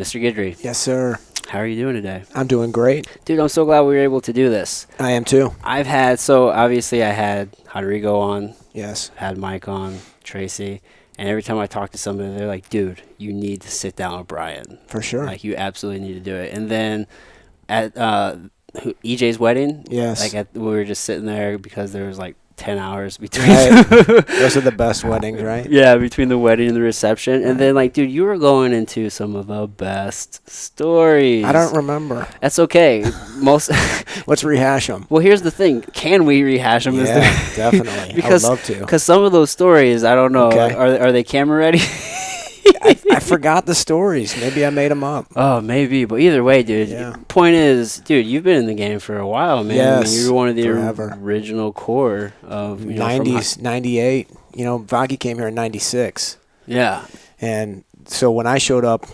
Mr. Guidry. Yes, sir. How are you doing today? I'm doing great. Dude, I'm so glad we were able to do this. I am too. Obviously I had Rodrigo on. Yes. Had Mike on, Tracy. And every time I talk to somebody, they're like, dude, you need to sit down with Bryan. For sure. Like, you absolutely need to do it. And then at EJ's wedding, yes, we were just sitting there because there was like 10 hours between. Right. Those are the best weddings, right? Yeah, between the wedding and the reception. And then, like, dude, you were going into some of the best stories. I don't remember. That's okay. Let's rehash them. Well, here's the thing. Can we rehash them? Yeah, definitely. Because, I would love to. Because some of those stories, I don't know. Okay. Are they camera ready? I forgot the stories. Maybe I made them up. Oh, maybe. But either way, dude. Yeah. Point is, dude, you've been in the game for a while, man. Yes, you're one of the forever. Original core of 90s, 98. Vaghi came here in 96. Yeah. And so when I showed up,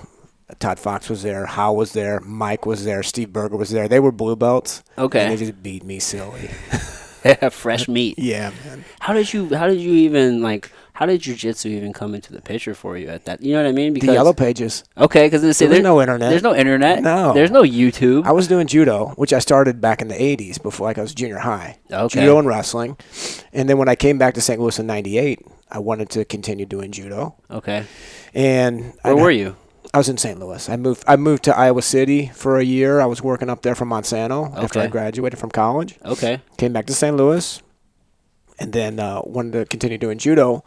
Todd Fox was there, Howe was there, Mike was there, Steve Berger was there. They were blue belts. Okay. And they just beat me silly. Fresh meat. Yeah, man. How did Jiu-Jitsu even come into the picture for you at that? You know what I mean? Because the Yellow Pages. Okay, because there's no internet. There's no internet. No. There's no YouTube. I was doing judo, which I started back in the 80s before I was junior high. Okay. Judo and wrestling. And then when I came back to St. Louis in 98, I wanted to continue doing judo. Okay. And where were you? I was in St. Louis. I moved to Iowa City for a year. I was working up there for Monsanto after I graduated from college. Okay. Came back to St. Louis. And then wanted to continue doing judo.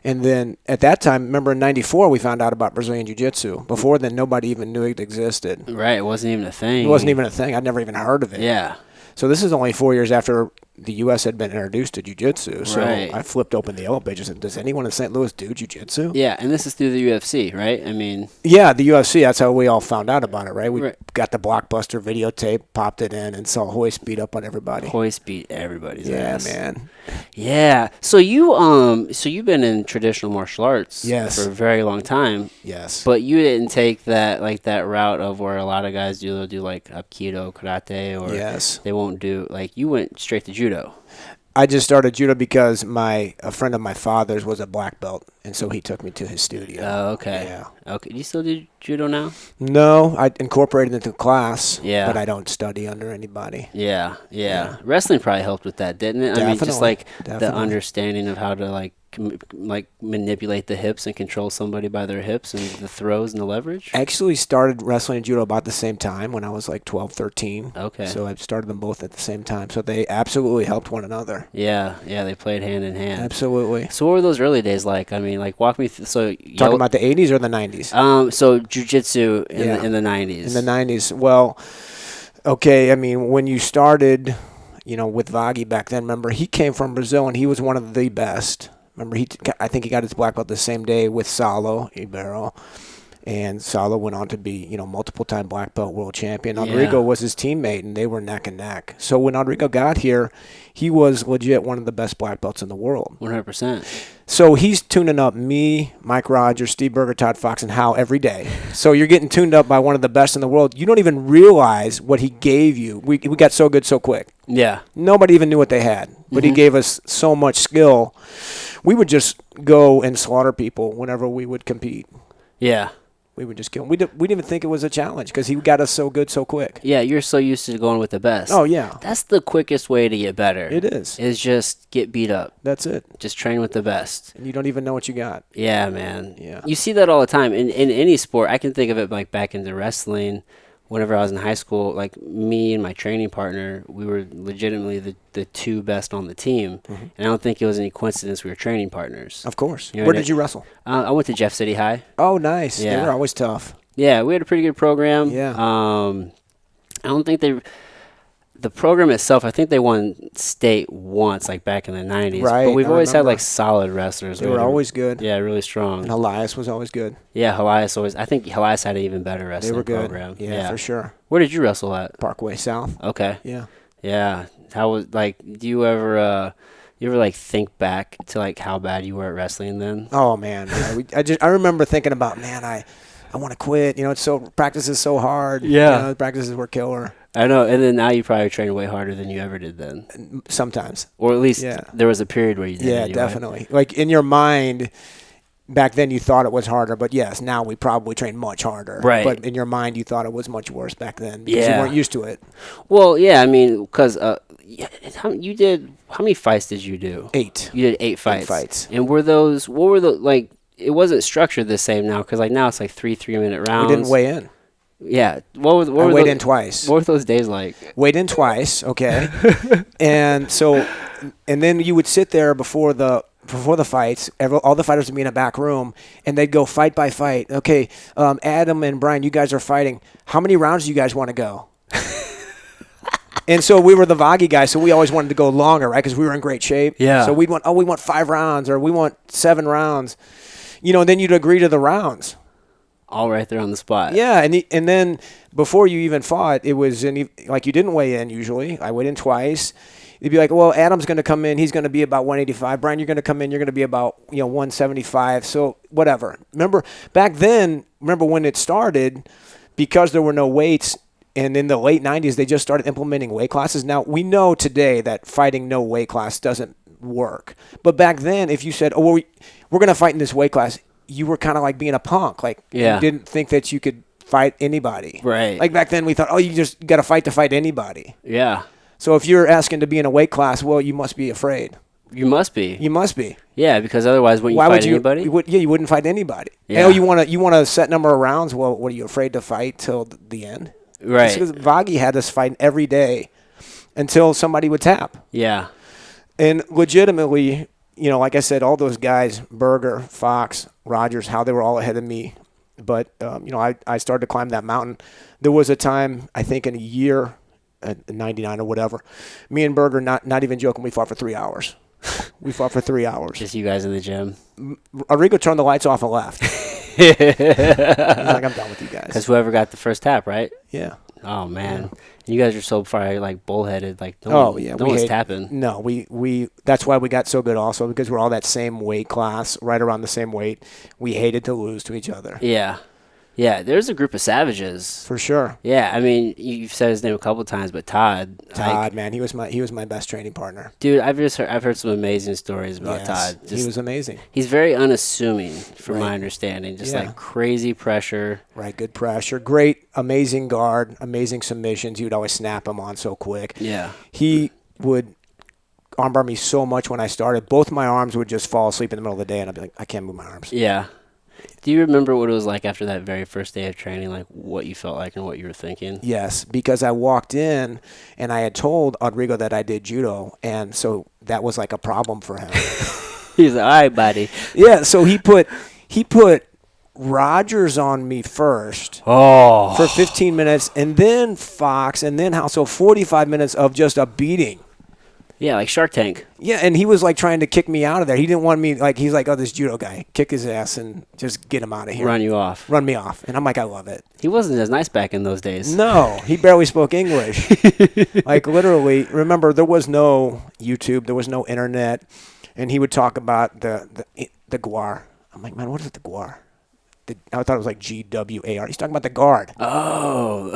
And then at that time, remember in 94, we found out about Brazilian Jiu-Jitsu. Before then, nobody even knew it existed. Right, it wasn't even a thing. It wasn't even a thing. I'd never even heard of it. Yeah. So this is only 4 years after the U.S. had been introduced to Jiu-Jitsu. So right. I flipped open the Yellow Pages and does anyone in St. Louis do Jiu-Jitsu? Yeah, and this is through the UFC, right? I mean... Yeah, the UFC, that's how we all found out about it, right? We got the Blockbuster videotape, popped it in, and saw Hoist beat up on everybody. Hoist beat everybody's ass. Yeah, man. Yeah. So you've been in traditional martial arts for a very long time. Yes. But you didn't take that route of where a lot of guys do. They'll do like Aikido, karate, or they won't do you went straight to judo. I just started judo because a friend of my father's was a black belt, and so he took me to his studio. Oh, okay. Yeah. Okay. Do you still do judo now? No, I incorporated it into class. Yeah. But I don't study under anybody. Yeah. Wrestling probably helped with that, didn't it? Definitely. I mean, just the understanding of how to manipulate the hips and control somebody by their hips and the throws and the leverage. I actually started wrestling and judo about the same time when I was like 12, 13. Okay. So I started them both at the same time. So they absolutely helped one another. Yeah, they played hand in hand. Absolutely. So what were those early days like? I mean, walk me through. So talking about the 80s or the 90s? So Jiu-Jitsu in the 90s. In the 90s. Well, okay, I mean, when you started, with Vaghi back then, remember, he came from Brazil and he was one of the best. Remember, I think he got his black belt the same day with Saulo Ibero. And Saulo went on to be, multiple-time black belt world champion. Rodrigo was his teammate, and they were neck and neck. So when Rodrigo got here, he was legit one of the best black belts in the world. 100%. So he's tuning up me, Mike Rogers, Steve Berger, Todd Fox, and Howe every day. So you're getting tuned up by one of the best in the world. You don't even realize what he gave you. We got so good so quick. Yeah. Nobody even knew what they had, but he gave us so much skill. We would just go and slaughter people whenever we would compete. Yeah. We would just kill them. We didn't even think it was a challenge because he got us so good so quick. Yeah, you're so used to going with the best. Oh, yeah. That's the quickest way to get better. It is. Is just get beat up. That's it. Just train with the best. And you don't even know what you got. Yeah, man. Yeah. You see that all the time. In any sport, I can think of it back into wrestling. Whenever I was in high school, me and my training partner, we were legitimately the two best on the team. Mm-hmm. And I don't think it was any coincidence we were training partners. Of course. Where did you wrestle? I went to Jeff City High. Oh, nice. Yeah. They were always tough. Yeah, we had a pretty good program. Yeah. I don't think the program itself, I think they won state once, back in the 90s. Right. But we've always had, solid wrestlers. They were always good. Yeah, really strong. And Elias was always good. Yeah, I think Elias had an even better wrestling program. Yeah, for sure. Where did you wrestle at? Parkway South. Okay. Yeah. Yeah. How was, do you ever think back to, how bad you were at wrestling then? Oh, man. I remember thinking about, man, I want to quit. Practice is so hard. Yeah. Practices were killer. I know, and then now you probably train way harder than you ever did then. Sometimes. Or at least there was a period where you did. Yeah, anyway. definitely. In your mind, back then you thought it was harder, but yes, now we probably train much harder. Right. But in your mind, you thought it was much worse back then because you weren't used to it. Well, yeah, I mean, because how many fights did you do? 8. You did 8 fights. 8 fights. And what were the, like, it wasn't structured the same now, because, like, now it's like 3-minute rounds. We didn't weigh in. Yeah. I weighed in twice. What were those days like? Weighed in twice, okay. and then you would sit there before the fights. All the fighters would be in a back room, and they'd go fight by fight. Okay, Adam and Bryan, you guys are fighting. How many rounds do you guys want to go? And so we were the Vaghi guys, so we always wanted to go longer, right? Because we were in great shape. Yeah. So we want 5 rounds, or we want 7 rounds. And then you'd agree to the rounds. All right there on the spot. Yeah, and then before you even fought, it was like you didn't weigh in usually. I weighed in twice. You'd be like, well, Adam's going to come in. He's going to be about 185. Bryan, you're going to come in. You're going to be about 175. So whatever. Remember back then? Remember when it started? Because there were no weights, and in the late 90s, they just started implementing weight classes. Now we know today that fighting no weight class doesn't work. But back then, if you said, "Oh, well, we're going to fight in this weight class," you were kind of like being a punk. Like you didn't think that you could fight anybody. Right. Like back then we thought, oh, you just got to fight anybody. Yeah. So if you're asking to be in a weight class, well, you must be afraid. You must be. You must be. Yeah, because otherwise wouldn't you fight anybody? You wouldn't fight anybody. Yeah. And, you want a set number of rounds? Well, what are you afraid to fight till the end? Right. Because Vaghi had us fighting every day until somebody would tap. Yeah. And legitimately, like I said, all those guys, Berger, Fox, Rogers, how they were all ahead of me. But, I started to climb that mountain. There was a time, I think in a year, 99 or whatever, me and Berger, not even joking, we fought for 3 hours. We fought for 3 hours. Just you guys in the gym. Rodrigo turned the lights off and left. He's like, I'm done with you guys. Because whoever got the first tap, right? Yeah. Oh, man. Yeah. You guys are so far, like, bullheaded. Like, no one's tapping. No, we that's why we got so good also, because we're all that same weight class, right around the same weight. We hated to lose to each other. Yeah. Yeah, there's a group of savages. For sure. Yeah, I mean, you've said his name a couple times, but Todd, man, he was my best training partner. Dude, I've heard some amazing stories about Todd. He was amazing. He's very unassuming, from my understanding. Just like crazy pressure. Right, good pressure. Great, amazing guard, amazing submissions. He would always snap them on so quick. Yeah. He would armbar me so much when I started. Both my arms would just fall asleep in the middle of the day, and I'd be like, I can't move my arms. Yeah. Do you remember what it was like after that very first day of training, like what you felt like and what you were thinking? Yes, because I walked in and I had told Rodrigo that I did judo, and so that was like a problem for him. He's like, all right, buddy. Yeah, so he put Rogers on me first for 15 minutes, and then Fox, and then so 45 minutes of just a beating. Yeah, like Shark Tank. Yeah, and he was like trying to kick me out of there. He didn't want me, like, he's like, oh, this judo guy, kick his ass and just get him out of here. Run you off. Run me off. And I'm like, I love it. He wasn't as nice back in those days. No, he barely spoke English. Like, literally, remember, there was no YouTube, there was no internet, and he would talk about the guar. I'm like, man, what is the guar? I thought it was like GWAR. He's talking about the guard. Oh,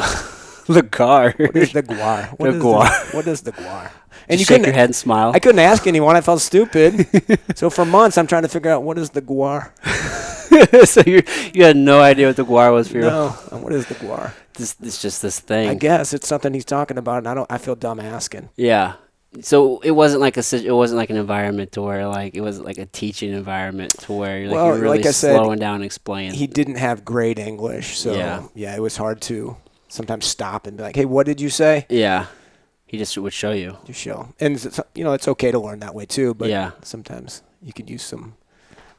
the guard. What is the guar? What is the guar? And you shake your head and smile. I couldn't ask anyone. I felt stupid. So for months, I'm trying to figure out what is the guar. So you had no idea what the guar was for you. No. What is the guar? It's just this thing. I guess it's something he's talking about, and I feel dumb asking. Yeah. So it wasn't like an environment to where like it was like a teaching environment to where you're really like slowing down and explaining. He didn't have great English, so yeah, it was hard to sometimes stop and be like, "Hey, what did you say?" Yeah. He just would show you. You show. And, it's okay to learn that way, too. But sometimes you could use some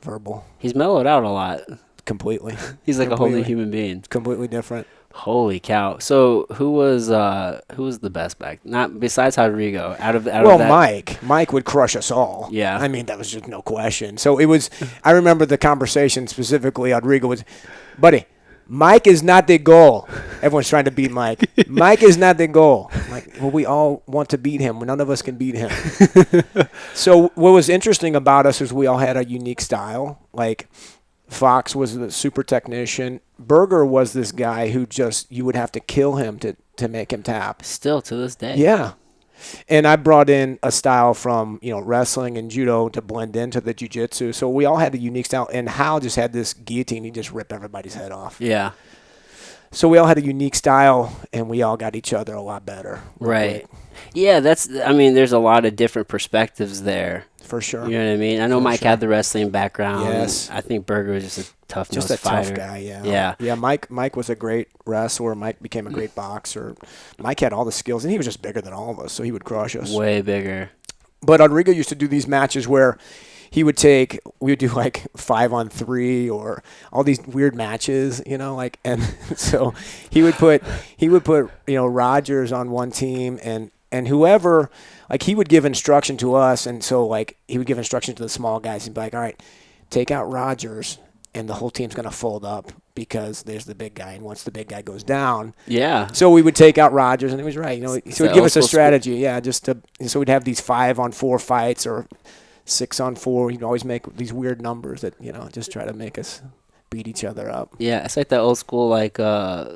verbal. He's mellowed out a lot. Completely. He's like a whole new human being. Completely different. Holy cow. So who was the best back? Not besides Rodrigo. Out of that. Mike. Mike would crush us all. Yeah. I mean, that was just no question. So it was, I remember the conversation specifically, Rodrigo was, buddy, Mike is not the goal. Everyone's trying to beat Mike. Mike is not the goal. I'm like, well, we all want to beat him. None of us can beat him. So what was interesting about us is we all had a unique style. Like Fox was the super technician. Berger was this guy who just, you would have to kill him to make him tap. Still to this day. Yeah. And I brought in a style from, wrestling and judo to blend into the jiu-jitsu. So we all had a unique style. And Hal just had this guillotine. He just ripped everybody's head off. Yeah. So we all had a unique style, and we all got each other a lot better. Right. Yeah, there's a lot of different perspectives there. For sure. You know what I mean? I know Mike had the wrestling background. Yes. I think Berger was just a tough fighter. Tough guy, yeah. Yeah. Yeah, Mike was a great wrestler. Mike became a great boxer. Mike had all the skills, and he was just bigger than all of us, so he would crush us. Way bigger. But Rodrigo used to do these matches where we would do like 5-on-3 or all these weird matches, and so he would put Rogers on one team and whoever, like, he would give instruction to us, and so like he would give instruction to the small guys and be like, all right, take out Rogers and the whole team's going to fold up because there's the big guy, and once the big guy goes down, so we would take out Rogers, and he was right, so he'd give us a strategy, so we'd have these 5-on-4 fights or 6-on-4. He'd always make these weird numbers that just try to make us beat each other up. Yeah, it's like that old school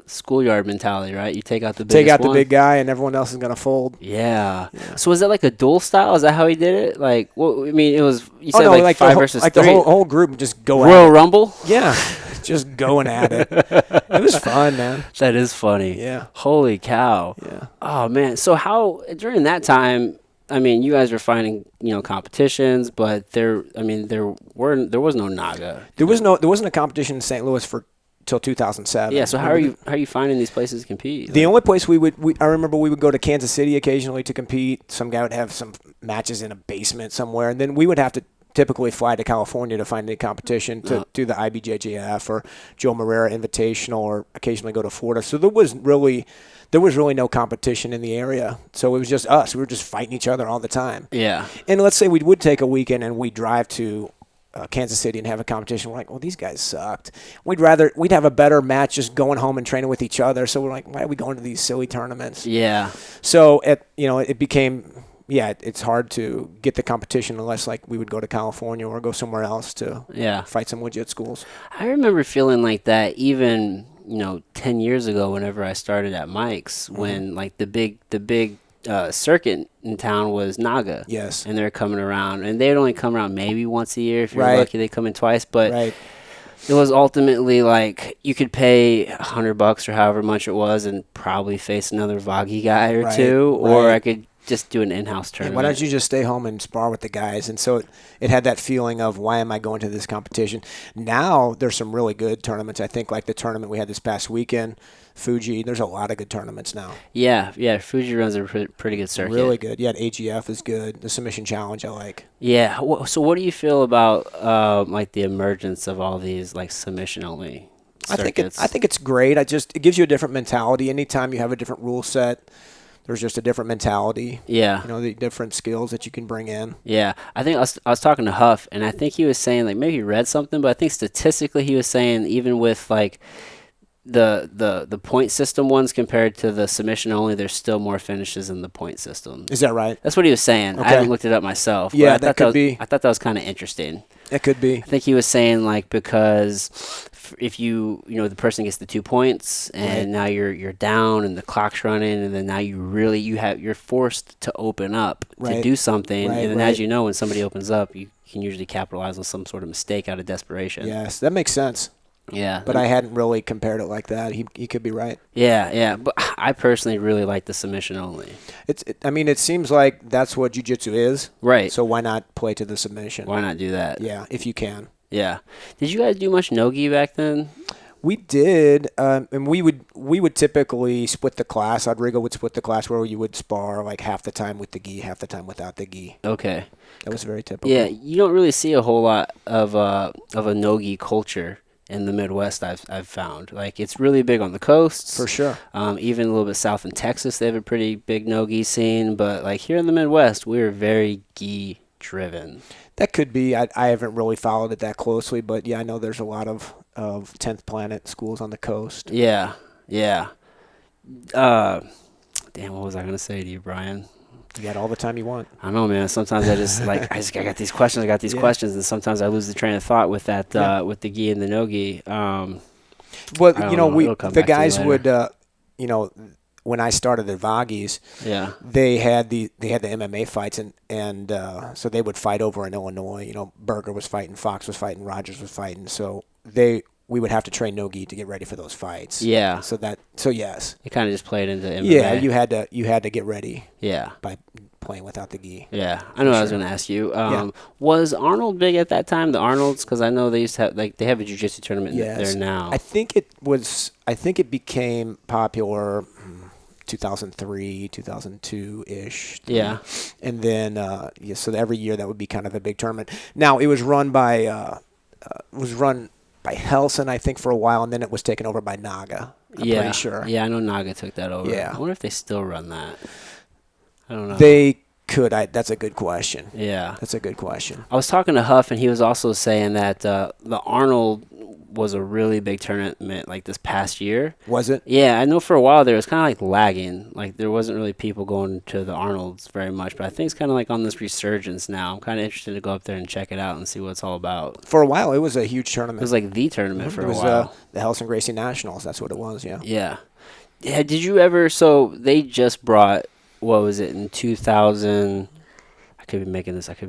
schoolyard mentality, right? You take out the the big guy, and everyone else is gonna fold. Yeah. So was that like a duel style? Is that how he did it? Like, it was. You said like 5 versus 3. Like the whole group just go Royal at it. Rumble. Yeah, just going at it. It was fun, man. That is funny. Yeah. Holy cow. Yeah. Oh man. So how during that time? I mean, you guys were finding, competitions, but there was no Naga. There wasn't a competition in St. Louis till 2007. Yeah. So how are you finding these places to compete? The only place I remember we would go to Kansas City occasionally to compete. Some guy would have some matches in a basement somewhere, and then we would have to typically fly to California to find any competition to do the IBJJF or Joe Moreira Invitational, or occasionally go to Florida. So there was really no competition in the area. So it was just us. We were just fighting each other all the time. Yeah. And let's say we would take a weekend and we'd drive to Kansas City and have a competition. We're like, well, these guys sucked. We'd have a better match just going home and training with each other. So we're like, why are we going to these silly tournaments? Yeah. So it became, it's hard to get the competition unless like we would go to California or go somewhere else to fight some legit schools. I remember feeling like that even 10 years ago whenever I started at Mike's, when like the big circuit in town was Naga. Yes. And they're coming around, and they'd only come around maybe once a year. If you're lucky, they come in twice. But it was ultimately like you could pay $100 or however much it was and probably face another Vaghi guy or two, or I could just do an in-house tournament. Why don't you just stay home and spar with the guys? And so it had that feeling of, why am I going to this competition? Now there's some really good tournaments. I think like the tournament we had this past weekend, Fuji, there's a lot of good tournaments now. Yeah, Fuji runs a pretty good circuit. Really good. Yeah, AGF is good. The Submission Challenge I like. Yeah. So what do you feel about like the emergence of all these like submission-only circuits? I think it's great. It gives you a different mentality. Anytime you have a different rule set, there's just a different mentality. Yeah. The different skills that you can bring in. Yeah. I think I was talking to Huff, and I think he was saying, like, maybe he read something, but I think statistically he was saying even with, like, the point system ones compared to the submission only, there's still more finishes in the point system. Is that right? That's what he was saying. Okay. I haven't looked it up myself. Yeah, that could be. I thought that was kind of interesting. It could be. I think he was saying, like, because if the person gets the 2 points and now you're down and the clock's running, and then now you're forced to open up to do something, and then as you know, when somebody opens up, you can usually capitalize on some sort of mistake out of desperation. Yes, that makes sense. Yeah. But I hadn't really compared it like that. He could be right. Yeah. But I personally really like the submission only. It seems like that's what Jiu-Jitsu is. Right. So why not play to the submission? Why not do that? Yeah, if you can. Yeah. Did you guys do much no-gi back then? We did, and we would typically split the class. Rodrigo would split the class where you would spar like half the time with the gi, half the time without the gi. Okay. That was very typical. Yeah, you don't really see a whole lot of a no-gi culture in the Midwest. I've found, like, it's really big on the coasts for sure. Even a little bit south in Texas, they have a pretty big no-gi scene. But like here in the Midwest, we're very gi driven. That could be. I haven't really followed it that closely, but yeah, I know there's a lot of 10th Planet schools on the coast. Yeah. Damn, what was I gonna say to you, Brian? You got all the time you want. I know, man. Sometimes I just I got these questions. Questions, and sometimes I lose the train of thought with that with the gi and the no gi. The guys would when I started at Vaghi's, Yeah. they had the MMA fights, and so they would fight over in Illinois. You know, Berger was fighting, Fox was fighting, Rogers was fighting. So we would have to train no-gi to get ready for those fights. Yeah. So yes. It kind of just played into MMA. Yeah, you had to get ready. Yeah. By playing without the gi. Yeah, I know. What I was going to ask you. Was Arnold big at that time? The Arnolds, because I know they used to have they have a jiu-jitsu tournament there now. I think it became popular 2003, 2002 ish. Yeah. And then so every year that would be kind of a big tournament. Now it was run by Helson, I think, for a while, and then it was taken over by Naga. I'm pretty sure. Yeah, I know Naga took that over. Yeah. I wonder if they still run that. I don't know. They could. That's a good question. Yeah. That's a good question. I was talking to Huff, and he was also saying that the Arnold was a really big tournament like this past year. Was it? Yeah, I know for a while there it was kind of like lagging. Like there wasn't really people going to the Arnolds very much, but I think it's kind of like on this resurgence now. I'm kind of interested to go up there and check it out and see what it's all about. For a while, it was a huge tournament. It was like the tournament for a while. It was the Helson Gracie Nationals. That's what it was, yeah. Yeah. Yeah, did you ever, so they just brought, what was it, in 2000, I could be making this up,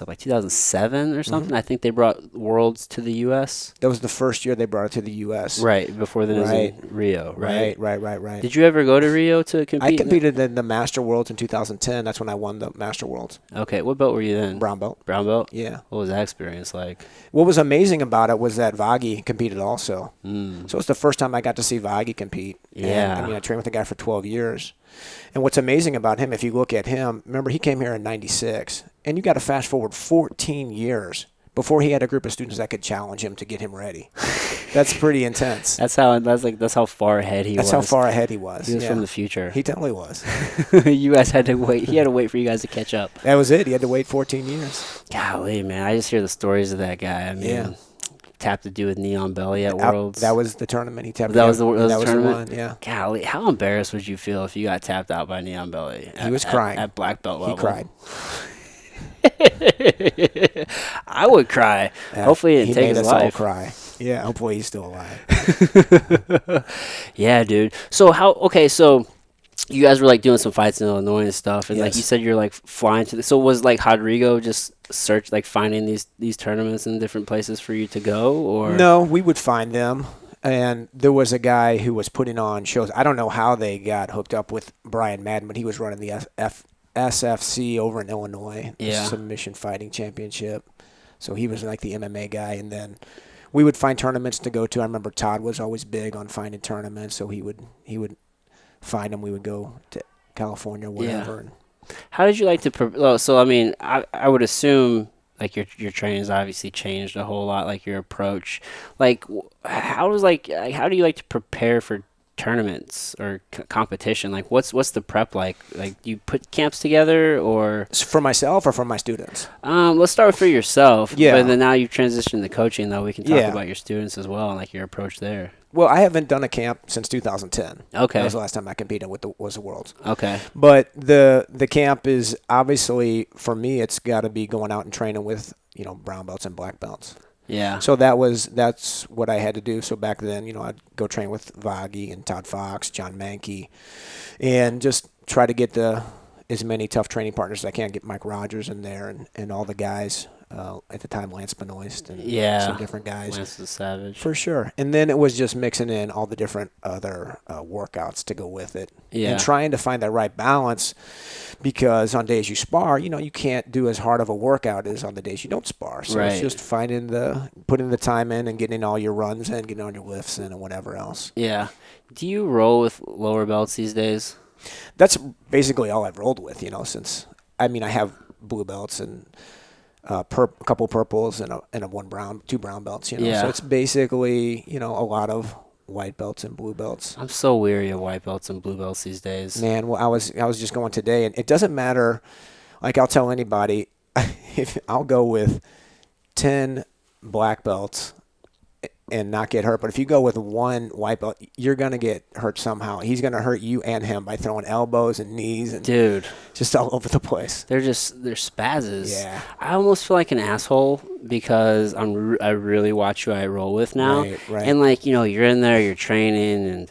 like 2007 or something. I think they brought Worlds to the U.S. That was the first year they brought it to the U.S. Right, before then it was in Rio, right? Right. Did you ever go to Rio to compete? I competed in the Master Worlds in 2010. That's when I won the Master Worlds. Okay, what belt were you then? Brown belt. Brown belt? Yeah. What was that experience like? What was amazing about it was that Vaghi competed also. Mm. So it's the first time I got to see Vaghi compete. Yeah. And, I trained with the guy for 12 years. And what's amazing about him, if you look at him, remember he came here in 96, and you got to fast forward 14 years before he had a group of students that could challenge him to get him ready. That's pretty intense. That's how far ahead he was. That's how far ahead he was. He was from the future. He totally was. You guys had to wait. He had to wait for you guys to catch up. That was it. He had to wait 14 years. Golly, man. I just hear the stories of that guy. I mean, tapped to do with Neon Belly at Worlds. That was the tournament he tapped. That was the tournament. Tournament? The one, yeah. Golly, how embarrassed would you feel if you got tapped out by Neon Belly? He was crying. At black belt level. He cried. I would cry. Hopefully it didn't take his life. He made us all cry. Yeah, hopefully he's still alive. Yeah, dude. So so you guys were like doing some fights in Illinois and stuff, and like you said, you're like flying to so was like Rodrigo just finding these tournaments in different places for you to go, or no, we would find them. And there was a guy who was putting on shows. I don't know how they got hooked up with Brian Madden, but he was running the SFC over in Illinois, the Submission Fighting Championship. So he was like the MMA guy, and then we would find tournaments to go to. I remember Todd was always big on finding tournaments, so he would find them. We would go to California, whatever. Yeah. How did you like to? So I mean, I would assume like your training's obviously changed a whole lot, like your approach. Like how do you like to prepare for tournaments or competition? Like what's the prep like? Like do you put camps together or for myself or for my students? Let's start with for yourself. Yeah. But then now you've transitioned to coaching, though. We can talk about your students as well and like your approach there. Well, I haven't done a camp since 2010. Okay. That was the last time I competed was the Worlds. Okay. But the camp is obviously, for me, it's got to be going out and training with, brown belts and black belts. Yeah. So that's what I had to do. So back then, I'd go train with Vaghi and Todd Fox, John Mankey, and just try to get as many tough training partners as I can. Get Mike Rogers in there and all the guys. At the time, Lance Benoist and some different guys. Lance the Savage. For sure. And then it was just mixing in all the different other workouts to go with it. Yeah. And trying to find that right balance, because on days you spar, you can't do as hard of a workout as on the days you don't spar. So it's just putting the time in and getting all your runs in, getting all your lifts in and whatever else. Yeah. Do you roll with lower belts these days? That's basically all I've rolled with, since, I have blue belts and a couple purples and two brown belts, So it's basically, a lot of white belts and blue belts. I'm so weary of white belts and blue belts these days. Man, well, I was just going today, and it doesn't matter. Like, I'll tell anybody, if I'll go with 10 black belts and not get hurt. But if you go with one white belt, you're going to get hurt somehow. He's going to hurt you and him by throwing elbows and knees and just all over the place. They're spazzes. Yeah. I almost feel like an asshole because I really watch who I roll with now. Right. And like, you're in there, you're training, and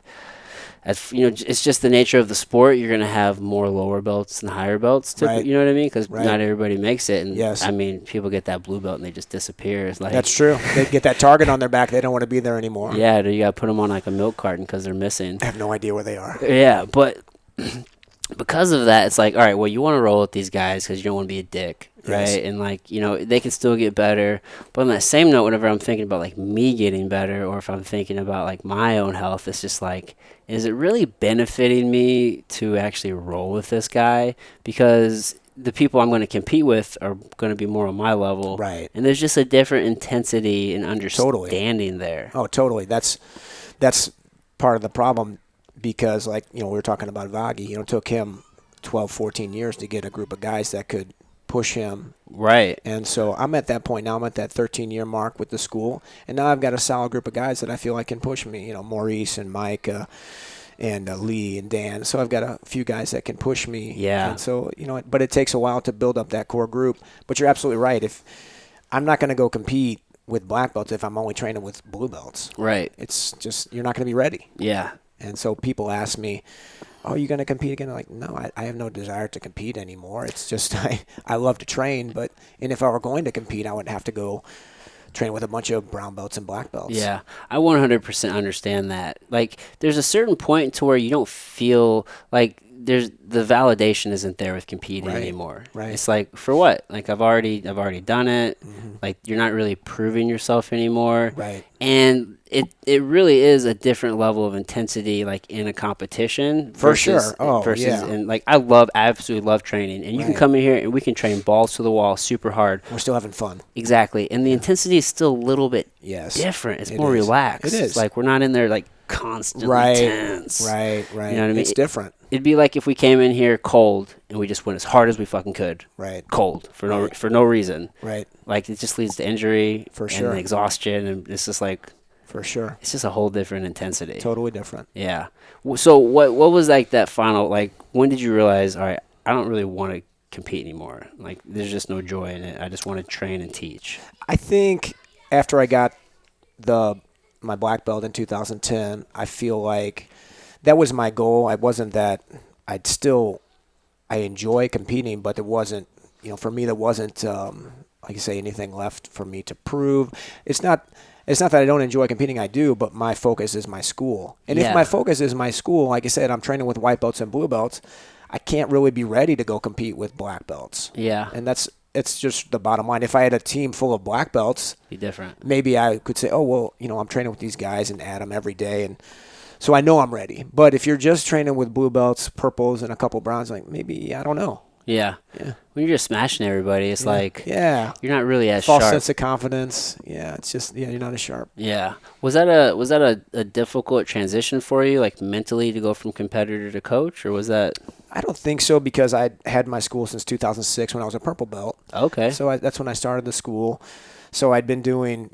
it's just the nature of the sport. You're going to have more lower belts than higher belts. Right. You know what I mean? Because Right. not everybody makes it. And Yes. I mean, people get that blue belt and they just disappear. It's like, That's true. They get that target on their back. They don't want to be there anymore. yeah, you got to put them on like a milk carton because they're missing. I have no idea where they are. Yeah, but because of that, it's like, all right, well, you want to roll with these guys because you don't want to be a dick, right? Yes. And like, they can still get better. But on that same note, whenever I'm thinking about like me getting better, or if I'm thinking about like my own health, it's just like, is it really benefiting me to actually roll with this guy? Because the people I'm going to compete with are going to be more on my level. Right. And there's just a different intensity and understanding there. Oh, totally. That's part of the problem, because like, we were talking about Vaghi, it took him 12, 14 years to get a group of guys that could push him. Right. And so I'm at that point now. I'm at that 13-year mark with the school. And now I've got a solid group of guys that I feel like can push me, Maurice and Mike and Lee and Dan. So I've got a few guys that can push me. Yeah. And so, but it takes a while to build up that core group. But you're absolutely right. If I'm not going to go compete with black belts if I'm only training with blue belts. Right. It's just, you're not going to be ready. Yeah. And so people ask me, oh, are you going to compete again? I'm like, no, I have no desire to compete anymore. It's just I love to train. And if I were going to compete, I would have to go train with a bunch of brown belts and black belts. Yeah, I 100% understand that. Like, there's a certain point to where you don't feel like the validation isn't there with competing anymore. Right. It's like, for what? Like, I've already done it. Mm-hmm. Like, you're not really proving yourself anymore. Right. And it really is a different level of intensity, like in a competition. For sure. Oh, yeah. And like, I absolutely love training. And you can Right. come in here and we can train balls to the wall super hard. We're still having fun. Exactly. And the intensity is still a little bit Yes. different. It's It more is. relaxed. It is. It's like we're not in there like constantly tense. Right. You know what I mean? It's different. It'd be like if we came in here cold and we just went as hard as we fucking could. Right. Cold for no reason. Right. Like, it just leads to injury For sure. and exhaustion, and it's just like, For sure. it's just a whole different intensity. Totally different. Yeah. So what was like that final, like, when did you realize, all right, I don't really want to compete anymore? Like, there's just no joy in it. I just want to train and teach. I think after I got my black belt in 2010, I feel like that was my goal. I wasn't that I enjoy competing, but it wasn't, for me, there wasn't, like I say, anything left for me to prove. It's not that I don't enjoy competing. I do, but my focus is my school. And if my focus is my school, like I said, I'm training with white belts and blue belts, I can't really be ready to go compete with black belts. Yeah. And it's just the bottom line. If I had a team full of black belts, Be different. maybe I could say, oh, well, I'm training with these guys and add them every day. And so I know I'm ready. But if you're just training with blue belts, purples, and a couple browns, like, maybe, I don't know. Yeah. When you're just smashing everybody, it's like, you're not really as false sharp. sense of confidence. Yeah, it's just, you're not as sharp. Yeah. Was that a difficult transition for you, like mentally, to go from competitor to coach, or was that? I don't think so, because I had my school since 2006 when I was a purple belt. Okay. So that's when I started the school. So I'd been doing,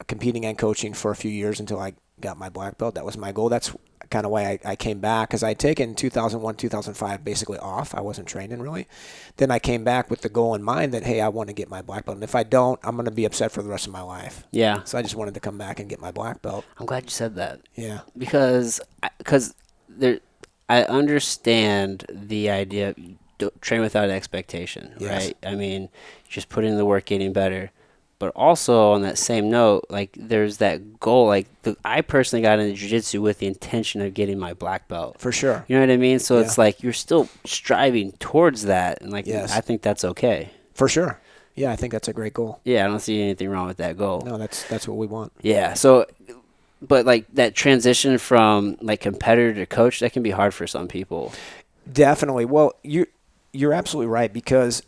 competing and coaching for a few years until I got my black belt. That was my goal. That's kind of why I came back, because I'd taken 2001, 2005 basically off. I wasn't training really. Then I came back with the goal in mind that, hey, I want to get my black belt. And if I don't, I'm going to be upset for the rest of my life. Yeah. So I just wanted to come back and get my black belt. I'm glad you said that. Yeah. Because I understand the idea, train without expectation, Yes. right? I mean, just put in the work, getting better. But also on that same note, like, there's that goal. Like, I personally got into jiu-jitsu with the intention of getting my black belt. For sure. You know what I mean? So Yeah. it's like you're still striving towards that, and like, Yes. I think that's okay. For sure. Yeah, I think that's a great goal. Yeah, I don't see anything wrong with that goal. No, that's what we want. Yeah. So, but like that transition from like competitor to coach, that can be hard for some people. Definitely. Well, you're absolutely right, because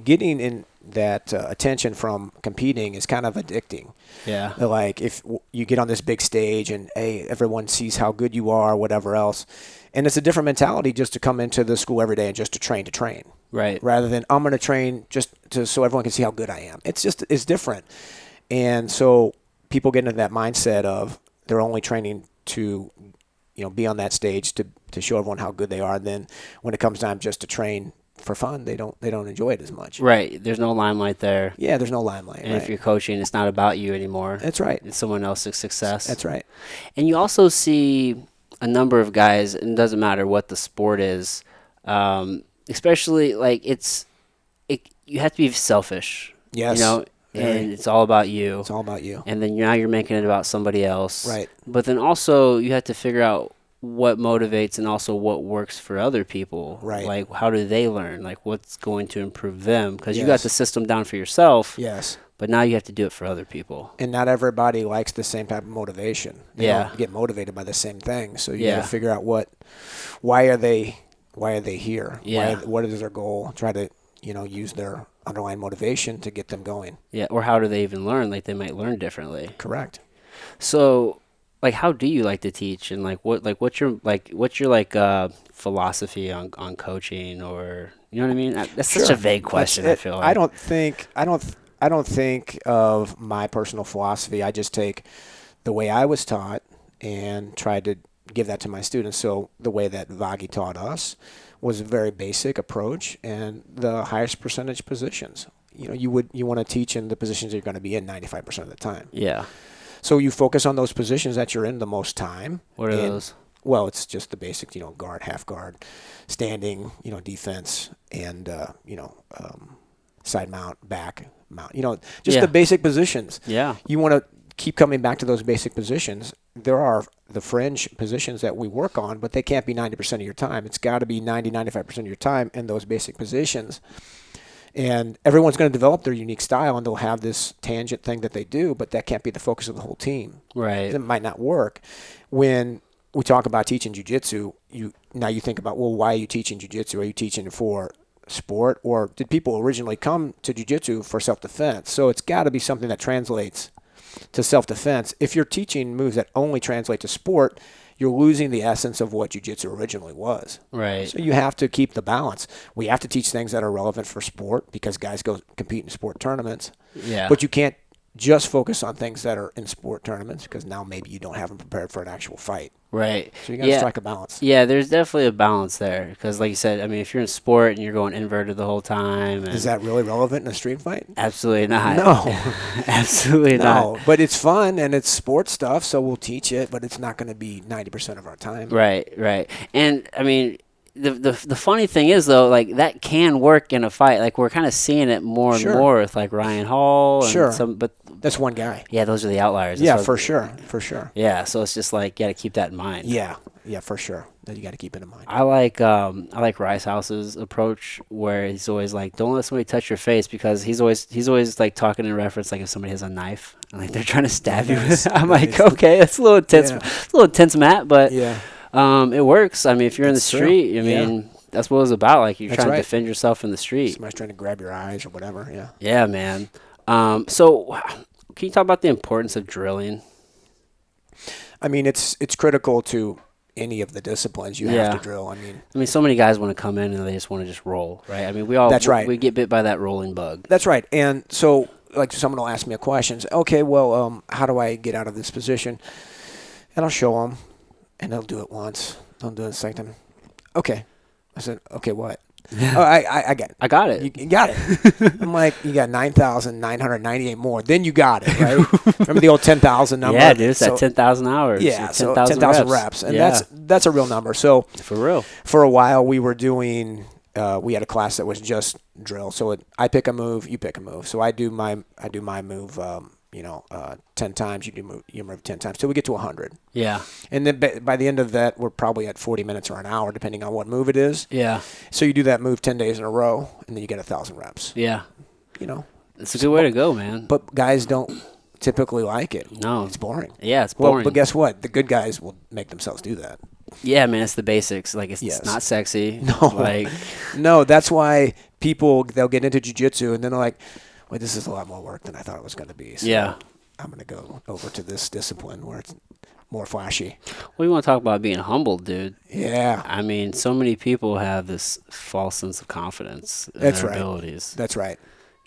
getting in that attention from competing is kind of addicting. Yeah. Like, if you get on this big stage and, hey, everyone sees how good you are, whatever else. And it's a different mentality just to come into the school every day and just to train. Right. Rather than, I'm going to train just so everyone can see how good I am. It's different. And so people get into that mindset of they're only training to, be on that stage to show everyone how good they are. And then when it comes time just to train for fun, they don't enjoy it as much. Right. There's no limelight there. Yeah, there's no limelight. And right. if you're coaching, it's not about you anymore. That's right. It's someone else's success. That's right. And you also see, a number of guys, and it doesn't matter what the sport is, especially like you have to be selfish. Yes. You know, and it's all about you. It's all about you. And then now you're making it about somebody else. Right. But then also you have to figure out what motivates and also what works for other people. Right. Like, how do they learn? Like, what's going to improve them? Because you Yes. got the system down for yourself. Yes. But now you have to do it for other people. And not everybody likes the same type of motivation. They Yeah. don't get motivated by the same thing. So you Yeah. got to figure out why are they here? Yeah. What is their goal? Try to, use their underlying motivation to get them going. Yeah. Or how do they even learn? Like, they might learn differently. Correct. So, like, how do you like to teach? And what's your philosophy on coaching, or, you know what I mean? That's Sure. such a vague question. I feel like. I don't think of my personal philosophy. I just take the way I was taught and try to give that to my students. So the way that Vaghi taught us was a very basic approach and the highest percentage positions. You want to teach in the positions you're going to be in 95% of the time. Yeah. So you focus on those positions that you're in the most time. What are those? Well, it's just the basic, guard, half guard, standing, defense, and side mount, back mount. Just the basic positions. Yeah. You want to keep coming back to those basic positions. There are the fringe positions that we work on, but they can't be 90% of your time. It's got to be 95% of your time in those basic positions. And everyone's going to develop their unique style, and they'll have this tangent thing that they do, but that can't be the focus of the whole team. Right. It might not work. When we talk about teaching Jiu-Jitsu, you think about, well, why are you teaching Jiu-Jitsu? Are you teaching for sport, or did people originally come to Jiu-Jitsu for self-defense? So it's got to be something that translates to self-defense. If you're teaching moves that only translate to sport, you're losing the essence of what Jiu-Jitsu originally was. Right. So you have to keep the balance. We have to teach things that are relevant for sport because guys go compete in sport tournaments. Yeah. But you can't just focus on things that are in sport tournaments because now maybe you don't have them prepared for an actual fight. Right. So you got to strike a balance. Yeah, there's definitely a balance there because, like you said, I mean, if you're in sport and you're going inverted the whole time. Is that really relevant in a street fight? Absolutely not. No. Absolutely not. No, but it's fun and it's sports stuff, so we'll teach it, but it's not going to be 90% of our time. Right, right. And, I mean, the funny thing is, though, like, that can work in a fight. Like, we're kind of seeing it more and more with, like, Ryan Hall. And but that's one guy. Yeah, those are the outliers. Yeah, for sure. Yeah, so it's just like, you got to keep that in mind. Yeah, for sure. That you got to keep it in mind. I like Ricehouse's approach where he's always like, don't let somebody touch your face, because he's always like talking in reference like if somebody has a knife and like they're trying to stab you. I'm like, okay, that's a little intense. It's a little intense, Matt, but it works. I mean, if you're in the street, I mean, that's what it's about. Like, you're trying to defend yourself in the street. Somebody's trying to grab your eyes or whatever. Yeah. Yeah, man. So can you talk about the importance of drilling? I mean, it's critical to any of the disciplines. You have to drill. I mean, so many guys want to come in and they just want to just roll, right? I mean, we get bit by that rolling bug. That's right. And so, like, someone will ask me a question. Okay, well, how do I get out of this position? And I'll show them, and they'll do it once. They'll do it a second time. Okay. I said, okay, what? Oh, I got it. I got it. You got it. I'm like, you got 9,998 more. Then you got it, right? Remember the old 10,000 number? Yeah, dude. It's that 10,000 hours. Yeah, so 10,000 reps. And that's a real number. So for real. For a while, we were doing, we had a class that was just drill. So I pick a move, you pick a move. So I do my move, 10 times, you do your move 10 times. So we get to 100. Yeah. And then by the end of that, we're probably at 40 minutes or an hour, depending on what move it is. Yeah. So you do that move 10 days in a row, and then you get 1,000 reps. Yeah. It's a good way to go, man. But guys don't typically like it. No. It's boring. Yeah, it's boring. Well, but guess what? The good guys will make themselves do that. Yeah, man, it's the basics. Like, it's not sexy. No. No, that's why they'll get into jiu-jitsu, and then they're like, wait, this is a lot more work than I thought it was going to be. So I'm going to go over to this discipline where it's more flashy. Well, you want to talk about being humbled, dude. Yeah. I mean, so many people have this false sense of confidence in their abilities. That's right.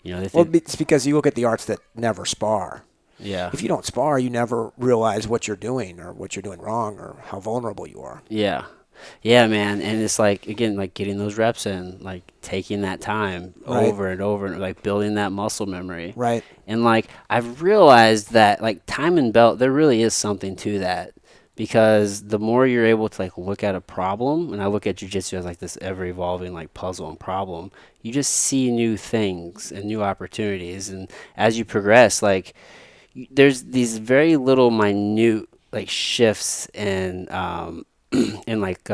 They think, well, it's because you look at the arts that never spar. Yeah. If you don't spar, you never realize what you're doing or what you're doing wrong or how vulnerable you are. Yeah. Yeah, man. And it's like, again, like getting those reps in, like taking that time over and over and like building that muscle memory. Right. And like, I've realized that like time and belt, there really is something to that, because the more you're able to like look at a problem, and I look at jiu-jitsu as like this ever evolving like puzzle and problem, you just see new things and new opportunities. And as you progress, like there's these very little minute like shifts and in like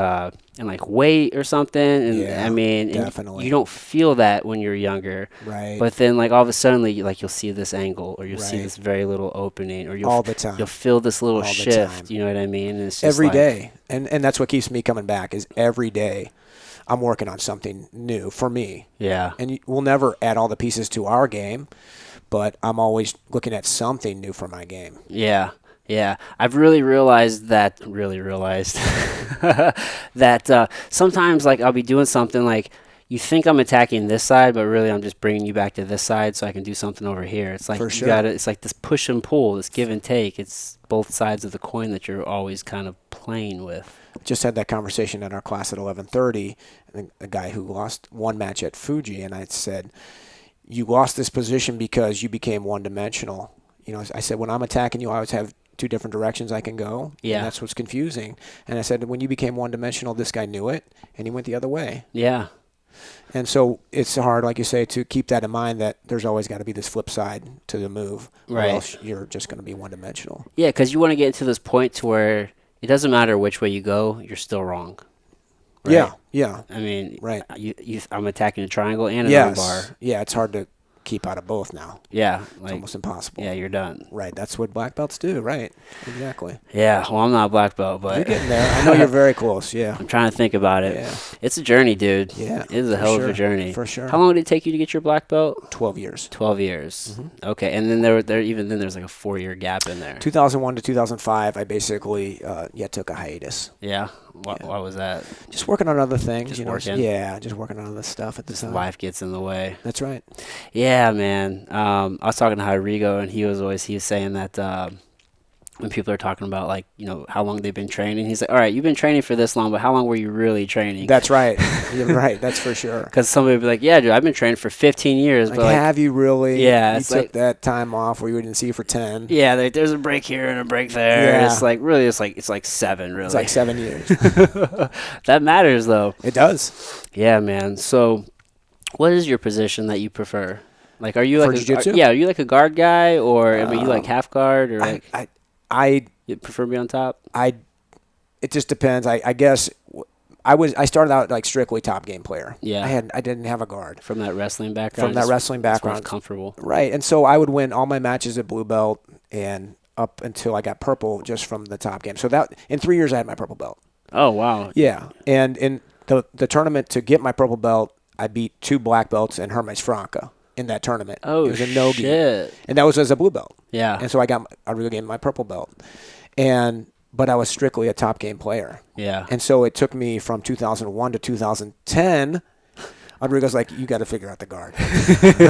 weight or something, and Yeah, I mean, definitely. you don't feel that when you're younger, Right. but then like all of a sudden you'll see this angle, or you'll see Right. this very little opening, or All the time. you'll feel this little All the shift. time. You know what I mean? And it's just Every like, day. And that's what keeps me coming back is every day I'm working on something new for me. Yeah. And we'll never add all the pieces to our game, but I'm always looking at something new for my game. Yeah. Yeah, I've really realized that that sometimes like I'll be doing something like you think I'm attacking this side, but really I'm just bringing you back to this side so I can do something over here. It's like For you sure. gotta, it's like this push and pull, this give and take. It's both sides of the coin that you're always kind of playing with. Just had that conversation in our class at 11:30, and a guy who lost one match at Fuji, and I said, "You lost this position because you became one-dimensional." You know, I said, when I'm attacking you, I always have two different directions I can go. Yeah. And that's what's confusing. And I said, when you became one-dimensional, this guy knew it, and he went the other way. Yeah. And so it's hard, like you say, to keep that in mind that there's always got to be this flip side to the move, Right. or else you're just going to be one-dimensional. Yeah, because you want to get to this point to where it doesn't matter which way you go, you're still wrong. Right? Yeah, yeah. I mean, Right. I'm attacking a triangle and an Yes. armbar. Yeah, it's hard to keep out of both now. Yeah. It's Like, almost impossible. yeah, you're done. Right, that's what black belts do, right. Exactly. Yeah, well, I'm not a black belt, but You're getting there. I know you're very close, yeah. I'm trying to think about it. Yeah. It's a journey, dude. Yeah, It is a for hell of sure. a journey. For sure. How long did it take you to get your black belt? 12 years. 12 years. Mm-hmm. Okay, and then there's like a 4-year gap in there. 2001 to 2005, I basically took a hiatus. Yeah? Why was that? Just working on other things. Just you know, working? Yeah, just working on other stuff at the time. Life gets in the way. That's right. Yeah, man. I was talking to Rodrigo, and he was saying that when people are talking about, like, you know, how long they've been training, he's like, all right, you've been training for this long, but how long were you really training? That's right. You're right. That's for sure. Because somebody would be like, yeah, dude, I've been training for 15 years. Like, but like, have you really? Yeah, You it's took like- that time off where you didn't see you for 10. yeah, there's a break here and a break there. Yeah. It's like, really, it's like 7, really. It's like 7 years. That matters, though. It does. Yeah, man. So what is your position that you prefer? Like, are you For like jiu-jitsu? are you like a guard guy, or I mean, you like half guard, or like I you prefer to be on top? it just depends. I guess I started out like strictly top game player. Yeah. I didn't have a guard. From that wrestling background? From that wrestling just background. comfortable. Right. And so I would win all my matches at blue belt and up until I got purple just from the top game. So that in 3 years I had my purple belt. Oh, wow. Yeah. And in the tournament to get my purple belt, I beat 2 black belts and Hermes Franca in that tournament. Oh, it was a no-gi. shit. And that was as a blue belt. Yeah. And so I really gained my purple belt. But I was strictly a top game player. Yeah. And so it took me from 2001 to 2010. Rodrigo's like, you got to figure out the guard. I'm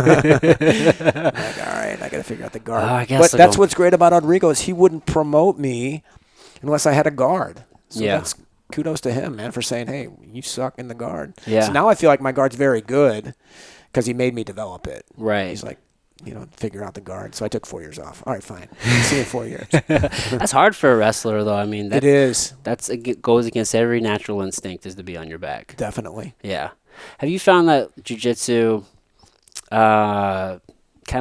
like, all right, I got to figure out the guard. I guess But that's what's great about Rodrigo is he wouldn't promote me unless I had a guard. So Yeah. that's kudos to him, man, for saying, hey, you suck in the guard. Yeah. So now I feel like my guard's very good because he made me develop it. Right. He's like, figure out the guard. So I took 4 years off. All right, fine. See you in 4 years. That's hard for a wrestler, though. I mean, It is. it goes against every natural instinct is to be on your back. Definitely. Yeah. Have you found that jiu-jitsu kind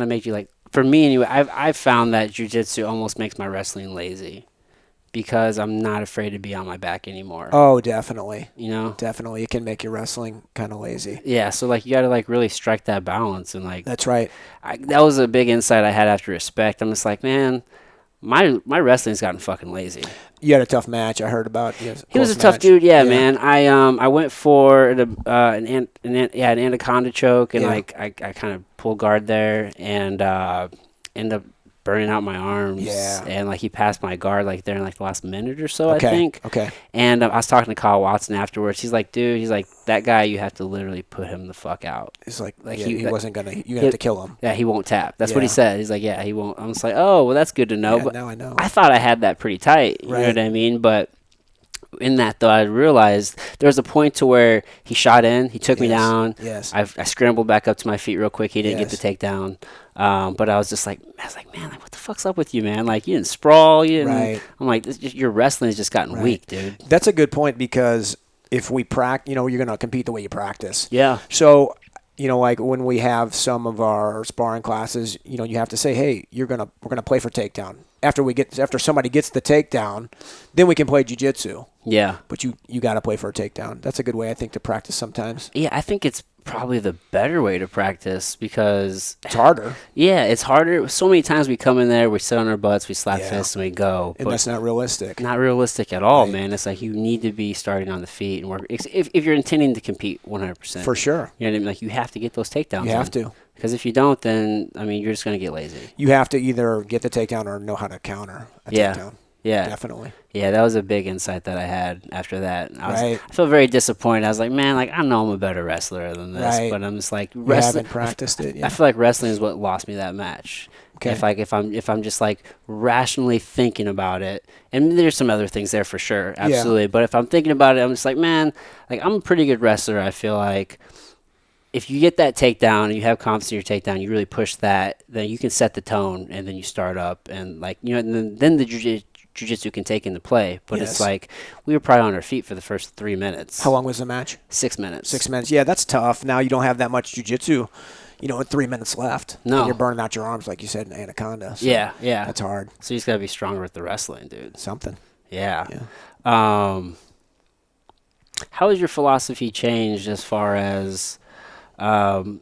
of make you like, for me anyway, I've found that jiu-jitsu almost makes my wrestling lazy because I'm not afraid to be on my back anymore. Oh, definitely. You know? Definitely. It can make your wrestling kind of lazy. Yeah, so like you got to like really strike that balance, and like That's right. that was a big insight I had after Respect. I'm just like, man, my wrestling's gotten fucking lazy. You had a tough match. I heard about. He was a tough dude, yeah, man. I went for an anaconda choke, and Yeah. like I kind of pulled guard there, and ended up burning out my arms. Yeah. And like he passed my guard like there in like the last minute or so, Okay. I think. Okay. And I was talking to Kyle Watson afterwards. He's like, dude, that guy, you have to literally put him the fuck out. It's like Like, he he- wasn't gonna. You have to kill him. Yeah, he won't tap. That's what he Yeah. said. He's like, yeah, he won't. I'm just like, oh, well, that's good to know. Yeah, But now I know. I thought I had that pretty tight. You know Right. what I mean? But in that, though, I realized there was a point to where he shot in, he took me down. Yes. I scrambled back up to my feet real quick. He didn't get Yes. the takedown. But I was like, man, like, what the fuck's up with you, man? Like, you didn't sprawl. You didn't. Right. I'm like, your wrestling has just gotten weak, dude. That's a good point, because if we practice, you're going to compete the way you practice. Yeah. So, like when we have some of our sparring classes, you have to say, hey, we're gonna play for takedown. After somebody gets the takedown, then we can play jiu-jitsu. Yeah. But you got to play for a takedown. That's a good way, I think, to practice sometimes. Yeah, I think it's probably the better way to practice, because it's harder. Yeah, it's harder. So many times we come in there, we sit on our butts, we slap fists, and we go. And that's not realistic. Not realistic at all, man. It's like you need to be starting on the feet and work. If you're intending to compete 100%. For sure. You know what I mean? Like, you have to get those takedowns. You have to. Because if you don't, then, I mean, you're just going to get lazy. You have to either get the takedown or know how to counter a takedown. Yeah. Definitely. Yeah, that was a big insight that I had after that. I Right. felt very disappointed. I was like, man, like, I know I'm a better wrestler than this, Right. but I'm just like, You wrestling. haven't practiced it. Yeah. I feel like wrestling is what lost me that match. Okay. If I'm just like rationally thinking about it, and there's some other things there for sure, absolutely. But if I'm thinking about it, I'm just like, man, like, I'm a pretty good wrestler. I feel like if you get that takedown and you have confidence in your takedown, you really push that, then you can set the tone, and then you start up, and like, and then the jiu-jitsu can take into play. But it's like, we were probably on our feet for the first 3 minutes. How long was the match? 6 minutes. 6 minutes. Yeah, that's tough. Now you don't have that much jiu-jitsu, with 3 minutes left. No. And you're burning out your arms, like you said, in Anaconda. So yeah. That's hard. So you just got to be stronger with the wrestling, dude. Something. Yeah. How has your philosophy changed as far as... no,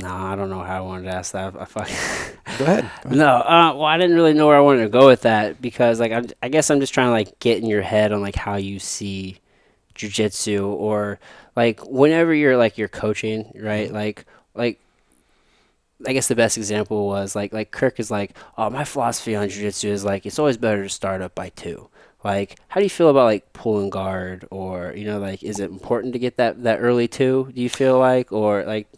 I don't know how I wanted to ask that. Go ahead. No, well, I didn't really know where I wanted to go with that, because like I guess I'm just trying to like get in your head on like how you see jiu-jitsu, or like whenever you're coaching, right? Like I guess the best example was like Kirk is like, oh, my philosophy on jiu-jitsu is like, it's always better to start up by 2. Like, how do you feel about like pulling guard, or like, is it important to get that early 2? Do you feel like, or like?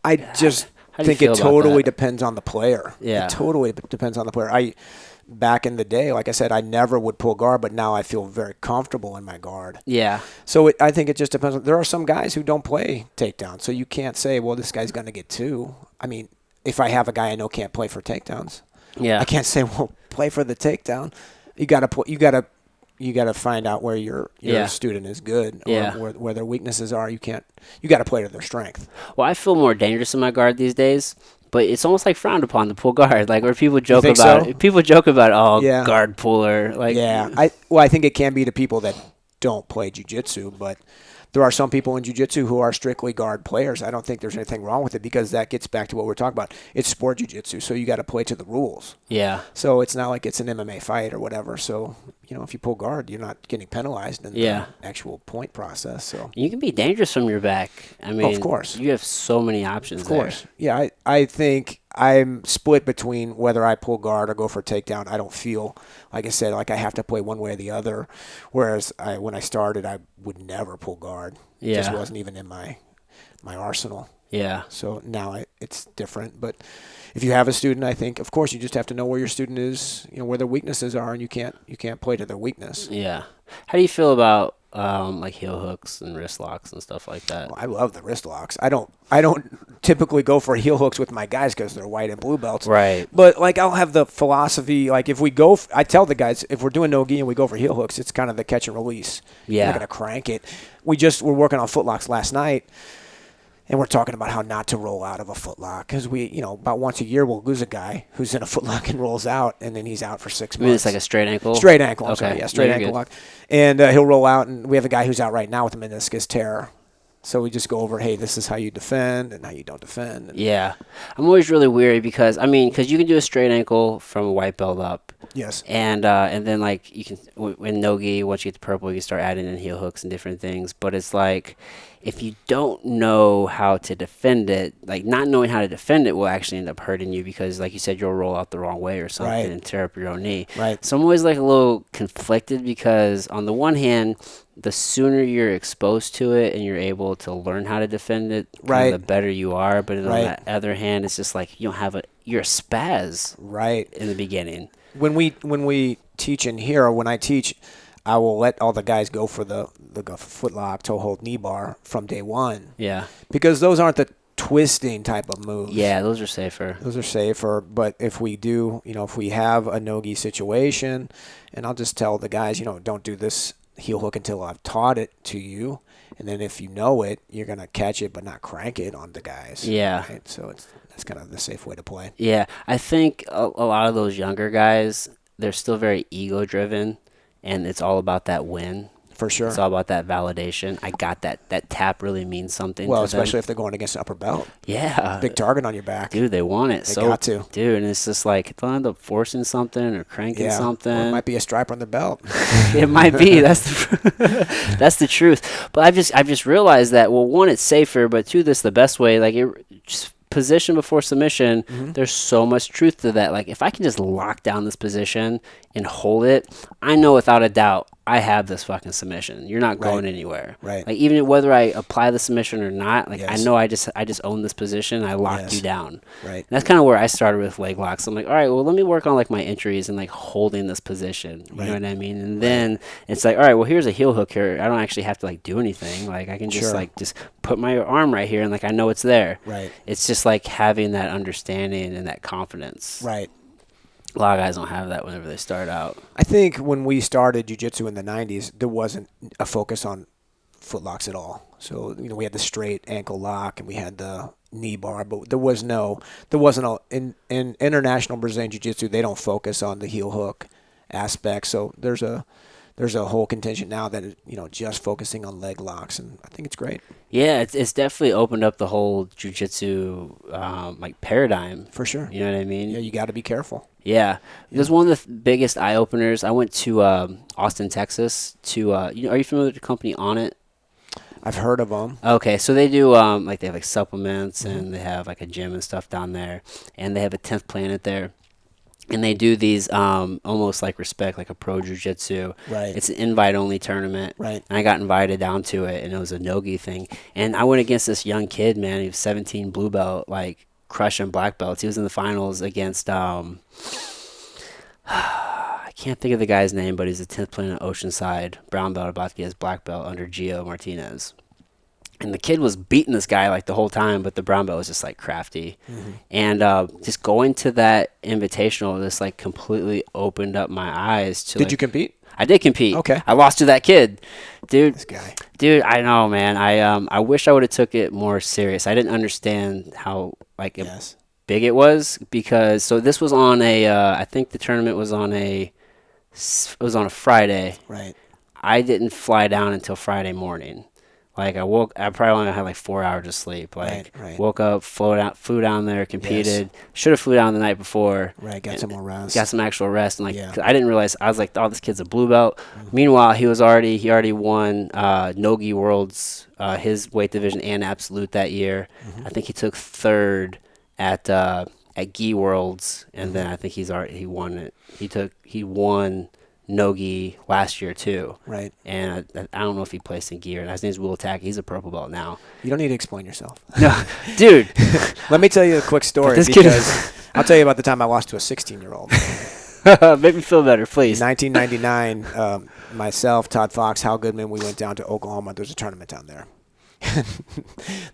I just think it totally depends on the player. Yeah, it totally depends on the player. Back in the day, like I said, I never would pull guard, but now I feel very comfortable in my guard. Yeah. So I think it just depends. There are some guys who don't play takedown, so you can't say, well, this guy's going to get 2. I mean, if I have a guy I know can't play for takedowns, I can't say, well, play for the takedown. You got to find out where your student is good, or where their weaknesses are. You got to play to their strength. Well, I feel more dangerous in my guard these days, but it's almost like frowned upon to pull guard. Like, where people joke about it. People joke about, guard puller. Like, I think it can be to people that don't play jiu-jitsu, but there are some people in jiu-jitsu who are strictly guard players. I don't think there's anything wrong with it, because that gets back to what we're talking about. It's sport jiu-jitsu, so you got to play to the rules. Yeah. So it's not like it's an MMA fight or whatever. So, if you pull guard, you're not getting penalized in the actual point process. So you can be dangerous from your back. I mean, of course. You have so many options. Of course. Yeah, I think I'm split between whether I pull guard or go for takedown. I don't feel, like I said, like I have to play one way or the other. Whereas when I started, I would never pull guard. It just wasn't even in my arsenal. Yeah. So now it's different. But if you have a student, I think, of course, you just have to know where your student is, where their weaknesses are, and you can't play to their weakness. Yeah. How do you feel about like heel hooks and wrist locks and stuff like that? Well, I love the wrist locks. I don't typically go for heel hooks with my guys because they're white and blue belts. Right. But like, I'll have the philosophy, like if we go, I tell the guys, if we're doing no-gi and we go for heel hooks, it's kind of the catch and release. Yeah. You're not going to crank it. We're working on footlocks last night. And we're talking about how not to roll out of a footlock, because we, about once a year we'll lose a guy who's in a footlock and rolls out, and then he's out for 6 months. I mean, it's like a straight ankle? Straight ankle. Okay. Sorry, straight ankle lock. And he'll roll out, and we have a guy who's out right now with a meniscus tear. So we just go over, hey, this is how you defend and how you don't defend. Yeah. I'm always really weary because you can do a straight ankle from a white belt up. Yes. And then, like, you can, in no-gi, once you get the purple, you can start adding in heel hooks and different things. But it's like, if you don't know how to defend it, like, not knowing how to defend it will actually end up hurting you because, like you said, you'll roll out the wrong way or something and tear up your own knee. Right. So I'm always, like, a little conflicted because, on the one hand, the sooner you're exposed to it and you're able to learn how to defend it, the better you are. But on the other hand, it's just like you're a spaz in the beginning. When we teach in here, or when I teach, I will let all the guys go for the foot lock, toe hold, knee bar from day one. Yeah. Because those aren't the twisting type of moves. Yeah, those are safer. Those are safer. But if we do, if we have a no-gi situation, and I'll just tell the guys, don't do this heel hook until I've taught it to you. And then if you know it, you're going to catch it but not crank it on the guys. Yeah. Right? So that's kind of the safe way to play. Yeah. I think a lot of those younger guys, they're still very ego-driven, and it's all about that win. For sure. It's all about that validation. I got that. That tap really means something. Well, to especially them. if they're going against an upper belt. Yeah. Big target on your back. Dude, they want it. They got to. Dude, and it's just like, they'll end up forcing something or cranking something. Or it might be a stripe on their belt. It might be. That's the truth. But I've just realized that, well, one, it's safer, but two, this the best way. Like, just position before submission, there's so much truth to that. Like, if I can just lock down this position and hold it, I know without a doubt I have this fucking submission. You're not going anywhere. Right. Like, even whether I apply the submission or not, like, Yes. I know I just own this position. I locked you down. Right. And that's kind of where I started with leg locks. I'm like, all right, well, let me work on like my entries and like holding this position. You know what I mean? And then it's like, all right, well, here's a heel hook here. I don't actually have to like do anything. Like, I can just just put my arm right here and like I know it's there. Right. It's just like having that understanding and that confidence. Right. A lot of guys don't have that whenever they start out. I think when we started jiu-jitsu in the 90s, there wasn't a focus on foot locks at all. So, we had the straight ankle lock and we had the knee bar, but there wasn't in international Brazilian jiu-jitsu, they don't focus on the heel hook aspect. So there's a whole contingent now that is, just focusing on leg locks, and I think it's great. Yeah, it's definitely opened up the whole jiu-jitsu like paradigm. For sure. You know what I mean? Yeah, you got to be careful. Yeah. It was one of the biggest eye-openers. I went to Austin, Texas to, are you familiar with the company On It? I've heard of them. Okay, so they do, they have like supplements and they have like a gym and stuff down there. And they have a 10th Planet there. And they do these almost like respect, like a pro jiu-jitsu. Right. It's an invite-only tournament. Right. And I got invited down to it, and it was a no-gi thing. And I went against this young kid, man. He was 17, blue belt, like crushing black belts. He was in the finals against, I can't think of the guy's name, but he's a 10th Planet Oceanside brown belt about to get his black belt under Gio Martinez. And the kid was beating this guy like the whole time, but the brown belt was just like crafty. And just going to that invitational just like completely opened up my eyes to. Did you compete? I did compete. Okay. I lost to that kid, dude. This guy. Dude, I know, man. I wish I would have took it more serious. I didn't understand how like big it was, because this was on a I think the tournament was on a Friday. Right. I didn't fly down until Friday morning. Like, I probably only had like 4 hours of sleep. Like, woke up, flew down there, competed. Should have flew down the night before. Right, got some more rest. Got some actual rest. And like, I didn't realize, I was like, oh, this kid's a blue belt. Meanwhile, he already won No-Gi Worlds, his weight division and absolute that year. I think he took third at Gi Worlds, and then I think he won it. He won no-gi last year too. Right. And I don't know if he placed in gear. And his name's Will Attack. He's a purple belt now. You don't need to explain yourself. No, dude. Let me tell you a quick story, because I'll tell you about the time I lost to a 16-year-old. Make me feel better, please. 1999, myself, Todd Fox, Hal Goodman, we went down to Oklahoma. There's a tournament down there.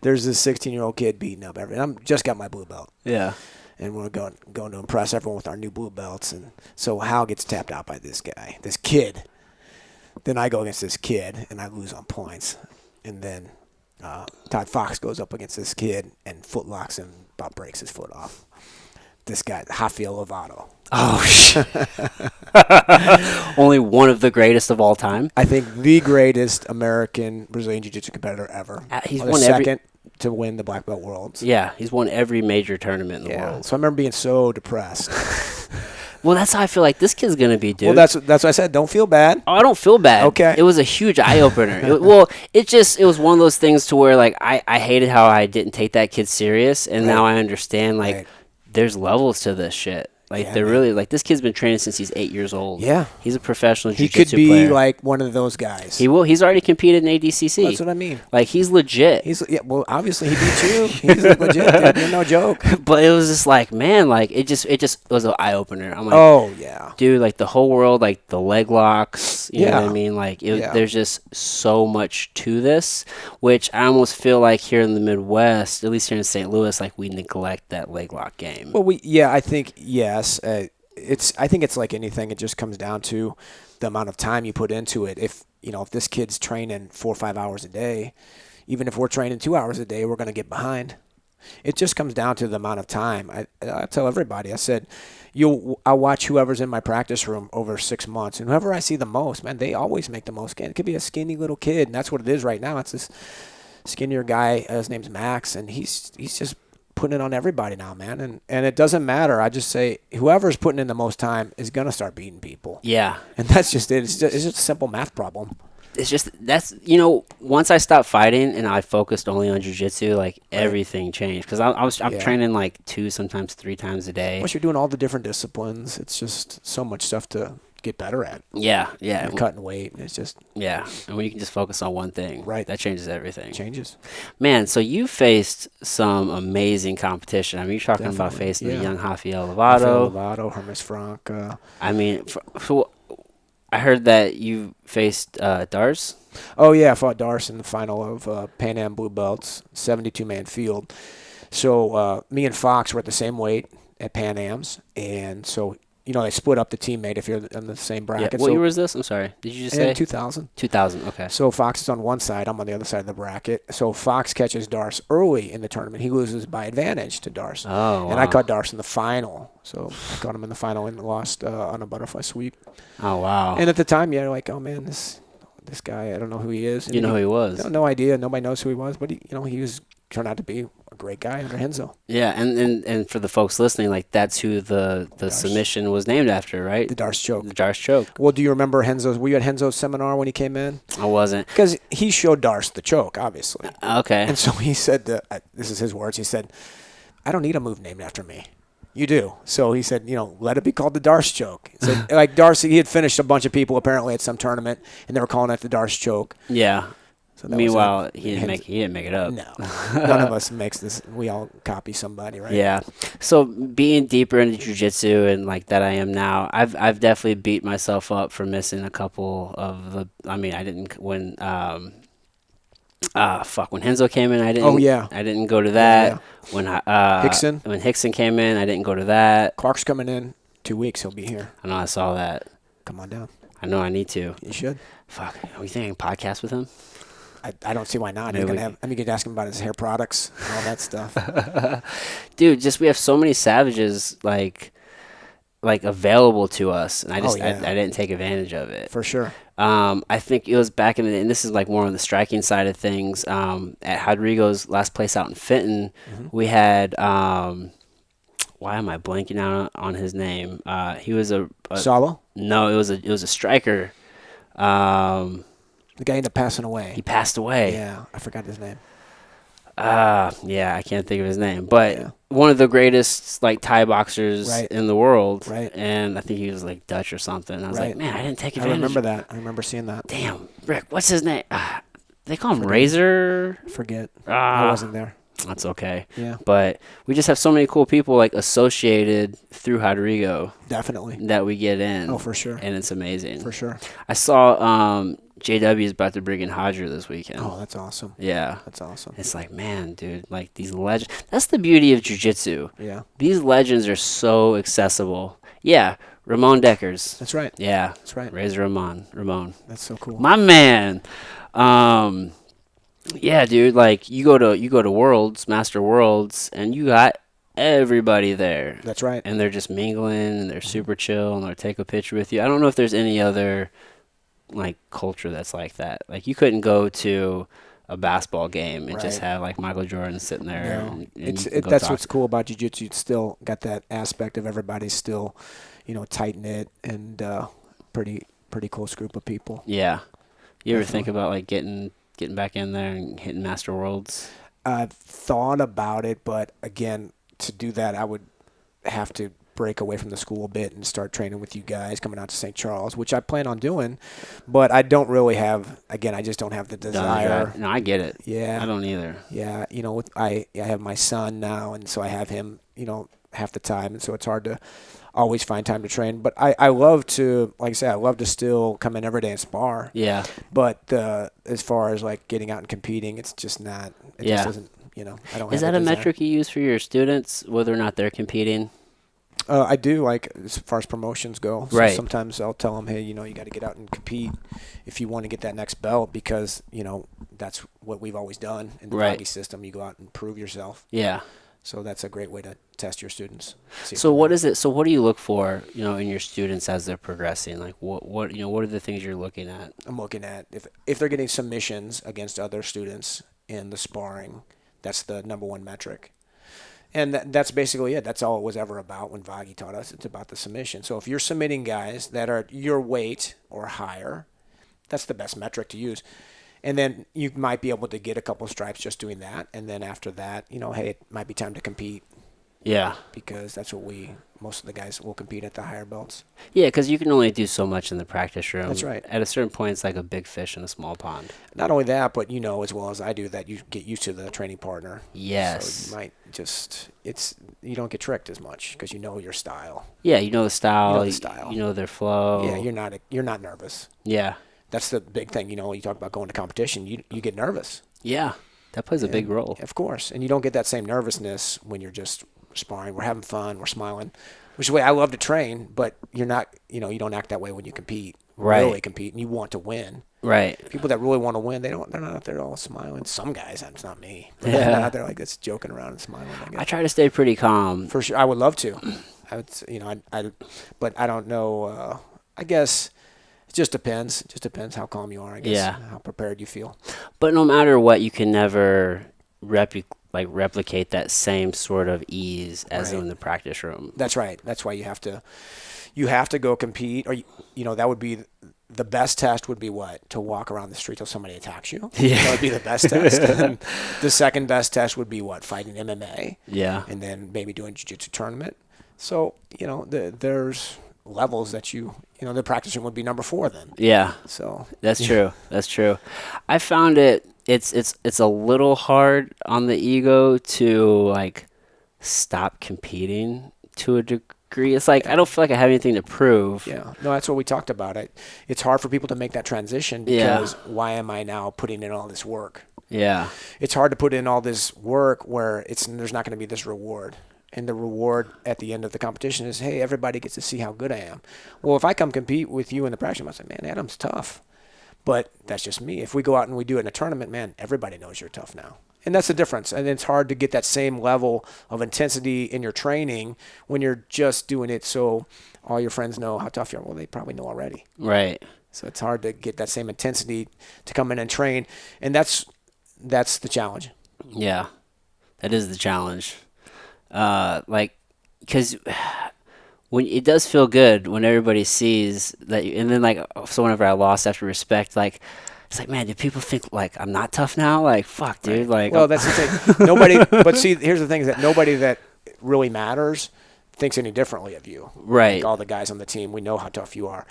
There's this 16-year-old kid beating up everyone. I just got my blue belt. Yeah. And we're going to impress everyone with our new blue belts. And so Hal gets tapped out by this guy, this kid. Then I go against this kid, and I lose on points. And then Todd Fox goes up against this kid and foot locks him, about breaks his foot off. This guy, Rafael Lovato. Oh, shit. Only one of the greatest of all time. I think the greatest American Brazilian Jiu-Jitsu competitor ever. He's won second to win the Black Belt Worlds. Yeah, he's won every major tournament in the world. So I remember being so depressed. Well, that's how I feel like this kid's going to be, dude. Well, that's what I said. Don't feel bad. Oh, I don't feel bad. Okay. It was a huge eye-opener. It was one of those things to where, like, I hated how I didn't take that kid serious, and now I understand, like, there's levels to this shit. Like Yeah, they're man. really like this kid's been training since he's 8 years old. Yeah. He's a professional He jiu-jitsu could be player. like one of those guys. He will. He's already competed in ADCC. That's what I mean. Like he's legit. Well, obviously he beat you. He's legit, dude. You're no joke. But it was just like, man, like it just was an eye opener. I'm like, Oh yeah, dude, like the whole world, like the leg locks. You know what I Yeah. mean? Like Yeah. there's just so much to this, which I almost feel like here in the Midwest, at least here in St. Louis, like we neglect that leg lock game. well, I think yes. I think it's like anything. It just comes down to the amount of time you put into it. If this kid's training 4 or 5 hours a day, even if we're training 2 hours a day, we're going to get behind. It just comes down to the amount of time. I tell everybody, I said, I'll watch whoever's in my practice room over 6 months, and whoever I see the most, man, they always make the most gain. It could be a skinny little kid, and that's what it is right now. It's this skinnier guy. His name's Max, and he's just putting it on everybody now, man. And it doesn't matter. I just say whoever's putting in the most time is gonna start beating people. Yeah. And that's just it. It's just a simple math problem. It's just once I stopped fighting and I focused only on jiu-jitsu, like everything changed because I'm training like 2, sometimes 3 times a day. Once you're doing all the different disciplines, it's just so much stuff to get better at. Yeah. You're cutting weight, and it's just and when you can just focus on one thing, Right. that changes everything. changes. Man, so you faced some amazing competition. I mean, you're talking about Definitely, facing the yeah. young Rafael Rafael Lovato. Lovato, Hermes Franca. I mean, so I heard that you faced Dars. Oh yeah, I fought Darce in the final of Pan Am Blue Belts, 72-man field. So me and Fox were at the same weight at Pan Am's, and so they split up the teammate if you're in the same Yeah. bracket. What so year was this? I'm sorry. Did you just say? in 2000. 2000. Okay. So Fox is on one side, I'm on the other side of the bracket. So Fox catches Darce early in the tournament. He loses by advantage to Darce. Oh, wow. And I caught Darce in the final. So I caught him in the final and lost on a butterfly sweep. Oh, wow. And at the time, you're like, oh man, this guy, I don't know who he is. And You know who he was. No idea. Nobody knows who he was, but he turned out to be a great guy under Henzo. Yeah, and for the folks listening, like that's who the submission was named after, right? The Darce choke. The Darce choke. Well, do you remember were you at Henzo's seminar when he came in? I wasn't. Because he showed Darce the choke, obviously. Okay. And so he said, this is his words, he said, I don't need a move named after me. You do. So he said, let it be called the Darce choke. He said, like Darce, he had finished a bunch of people apparently at some tournament, and they were calling it the Darce choke. Yeah. So that Meanwhile, he didn't make it up. No. None of us makes this. We all copy somebody, right? Yeah. So being deeper into jiu-jitsu and like that I am now, I've definitely beat myself up for missing a couple of the. I mean, I didn't when when Henzo came in, I didn't. Oh, yeah. I didn't go to that. Yeah. When Hickson came in, I didn't go to that. Clark's coming in 2 weeks. He'll be here. I know I saw that. Come on down. I know I need to. You should. Fuck. Are we thinking podcast with him? I don't see why not. You could ask him about his hair products and all that stuff. Dude, we have so many savages like available to us, and I didn't take advantage of it. For sure. I think it was back in the day, and this is like more on the striking side of things. At Rodrigo's last place out in Fenton, we had why am I blanking out on his name? He was a Salo? No, it was a striker. The guy ended up passing away. He passed away. Yeah, I forgot his name. Yeah, I can't think of his name, but one of the greatest like Thai boxers in the world, right? And I think he was like Dutch or something. I was like, man, I didn't take advantage. I remember that. I remember seeing that. Damn, Rick, what's his name? They call him Razor. Forget. I wasn't there. That's okay. Yeah, but we just have so many cool people like associated through Rodrigo. Definitely. That we get in. Oh, for sure. And it's amazing. For sure. I saw JW is about to bring in Hodger this weekend. Oh, that's awesome. Yeah. That's awesome. It's like, man, dude, like these legends. That's the beauty of jiu-jitsu. Yeah. These legends are so accessible. Yeah. Ramon Deckers. That's right. Yeah. That's right. Razor Ramon. That's so cool. My man. Yeah, dude, like you go to Worlds, Master Worlds, and you got everybody there. That's right. And they're just mingling and they're super chill and they'll take a picture with you. I don't know if there's any other like culture that's like that. Like you couldn't go to a basketball game and just have like Michael Jordan sitting there. No. And that's what's cool about jiu-jitsu. It's still got that aspect of everybody's still, tight knit and pretty close group of people. Yeah. You ever think about like getting back in there and hitting Master Worlds? I've thought about it, but again, to do that, I would have to break away from the school a bit and start training with you guys coming out to St. Charles, which I plan on doing. But I don't really have, again, I just don't have the desire. No, I get it. Yeah. I don't either. Yeah. I have my son now, and so I have him, half the time. And so it's hard to always find time to train. But I love to, like I said, I love to still come in every day and spar. Yeah. But as far as like getting out and competing, it's just not, it just doesn't, I don't Is have that a desire. metric you use for your students, whether or not they're competing? I do, like, as far as promotions go. So right. Sometimes I'll tell them, hey, you got to get out and compete if you want to get that next belt, because, that's what we've always done in the Vaghi system. You go out and prove yourself. Yeah. So that's a great way to test your students. So what is it? So what do you look for, in your students as they're progressing? Like what are the things you're looking at? I'm looking at if they're getting submissions against other students in the sparring. That's the number one metric. And that's basically it. That's all it was ever about when Vaghi taught us. It's about the submission. So if you're submitting guys that are your weight or higher, that's the best metric to use. And then you might be able to get a couple stripes just doing that. And then after that, hey, it might be time to compete. Yeah. Because that's what most of the guys will compete at the higher belts. Yeah, because you can only do so much in the practice room. That's right. At a certain point, it's like a big fish in a small pond. Not only that, but as well as I do that you get used to the training partner. Yes. So you might you don't get tricked as much because you know your style. Yeah, you know the style. You know the style. You know their flow. Yeah, you're not nervous. Yeah. That's the big thing. You talk about going to competition, you get nervous. Yeah, that plays a big role. Of course. And you don't get that same nervousness when you're just sparring. We're having fun. We're smiling. Which is the way I love to train, but you're not, you don't act that way when you compete. Right. Really compete, and you want to win. Right. People that really want to win, they're not out there all smiling. Some guys, it's not me. But Yeah. they're not out there like this joking around and smiling. I try to stay pretty calm. For sure. I would love to. I would, but I don't know. I guess it just depends. It just depends how calm you are, I guess. Yeah. How prepared you feel. But no matter what, you can never replicate that same sort of ease as in the practice room. That's right. That's why you have to go compete, or that would be the best test. Would be what? To walk around the street till somebody attacks you. Yeah. That would be the best test. And the second best test would be what? Fighting MMA. Yeah. And then maybe doing Jiu-Jitsu tournament. So there's levels that the practice room would be number 4 then. Yeah. So that's true. That's true. I found it's a little hard on the ego to stop competing to a degree. It's like I don't feel like I have anything to prove. Yeah. No, that's what we talked about. It's hard for people to make that transition because why am I now putting in all this work? Yeah. It's hard to put in all this work where there's not going to be this reward. And the reward at the end of the competition is, hey, everybody gets to see how good I am. Well, if I come compete with you in the practice room, I say, man, Adam's tough. But that's just me. If we go out and we do it in a tournament, man, everybody knows you're tough now. And that's the difference. And it's hard to get that same level of intensity in your training when you're just doing it so all your friends know how tough you are. Well, they probably know already. Right. So it's hard to get that same intensity to come in and train. And that's the challenge. Yeah, that is the challenge. Because when it does feel good when everybody sees that, and then so whenever I lost after respect, it's like, man, do people think I'm not tough now? Fuck, dude. Well, that's the thing. Nobody. But see, here's the thing: is that nobody that really matters thinks any differently of you. Right. All the guys on the team, we know how tough you are.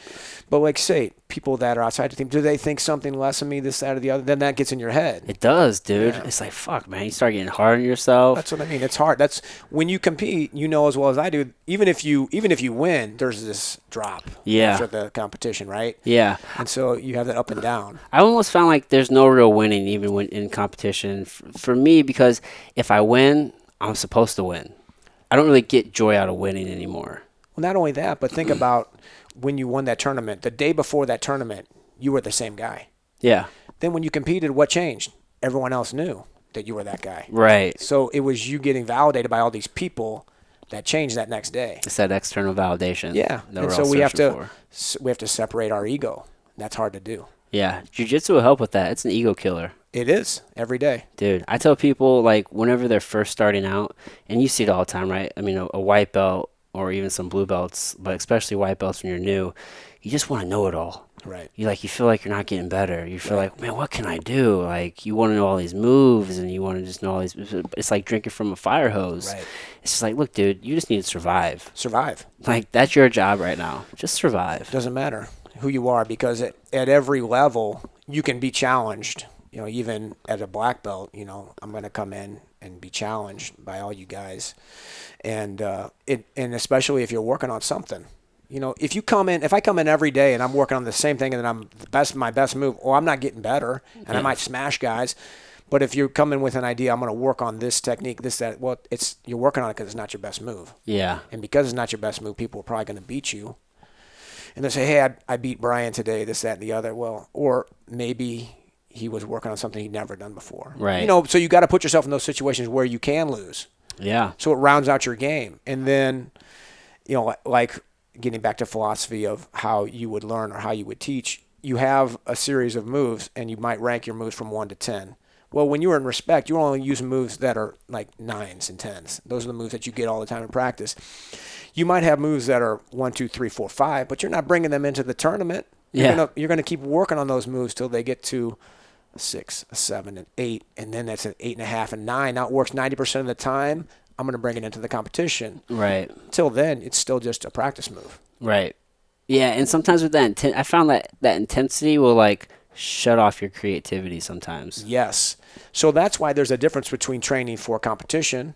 But say people that are outside the team, do they think something less of me, this, that, or the other? Then that gets in your head. It does, dude. Yeah. It's like, fuck, man. You start getting hard on yourself. That's what I mean. It's hard. That's when you compete. As well as I do. Even if you win, there's this drop. Yeah. After the competition, right? Yeah. And so you have that up and down. I almost found like there's no real winning even when in competition for me, because if I win, I'm supposed to win. I don't really get joy out of winning anymore. Well, not only that, but think about when you won that tournament. The day before that tournament, you were the same guy. Yeah. Then when you competed, what changed? Everyone else knew that you were that guy. Right. So it was you getting validated by all these people that changed that next day. It's that external validation. Yeah. And so we have to separate our ego. That's hard to do. Yeah. Jiu-Jitsu will help with that. It's an ego killer. It is every day. Dude, I tell people whenever they're first starting out, and you see it all the time, right? I mean, a white belt or even some blue belts, but especially white belts when you're new, you just want to know it all. Right. You feel like you're not getting better. You feel like, man, what can I do? Like, you want to know all these moves, and you want to just know all these. It's like drinking from a fire hose. Right. It's just like, look, dude, you just need to survive. Survive. Like, that's your job right now. Just survive. Doesn't matter who you are, because at every level you can be challenged. You know, even at a black belt, you know, I'm going to come in and be challenged by all you guys, and especially if you're working on something. You know, if I come in every day and I'm working on the same thing and then I'm my best move, I'm not getting better, and I might smash guys. But if you come in with an idea, I'm going to work on this technique, this, that, well, you're working on it because it's not your best move. Yeah. And because it's not your best move, people are probably going to beat you. And they say, hey, I beat Bryan today, this, that, and the other. Well, or maybe he was working on something he'd never done before. Right. You know, so you got to put yourself in those situations where you can lose. Yeah. So it rounds out your game. And then, you know, like getting back to philosophy of how you would learn or how you would teach, you have a series of moves and you might rank your moves from 1 to 10. Well, when you're in respect, you're only using moves that are like 9s and 10s. Those are the moves that you get all the time in practice. You might have moves that are 1, 2, 3, 4, 5, but you're not bringing them into the tournament. You're gonna keep working on those moves till they get to a 6, a 7, an 8, and then that's an 8.5 and 9. Now it works 90% of the time. I'm gonna bring it into the competition. Right. Till then, it's still just a practice move. Right. Yeah, and sometimes with that I found that intensity will like shut off your creativity sometimes. Yes. So that's why there's a difference between training for competition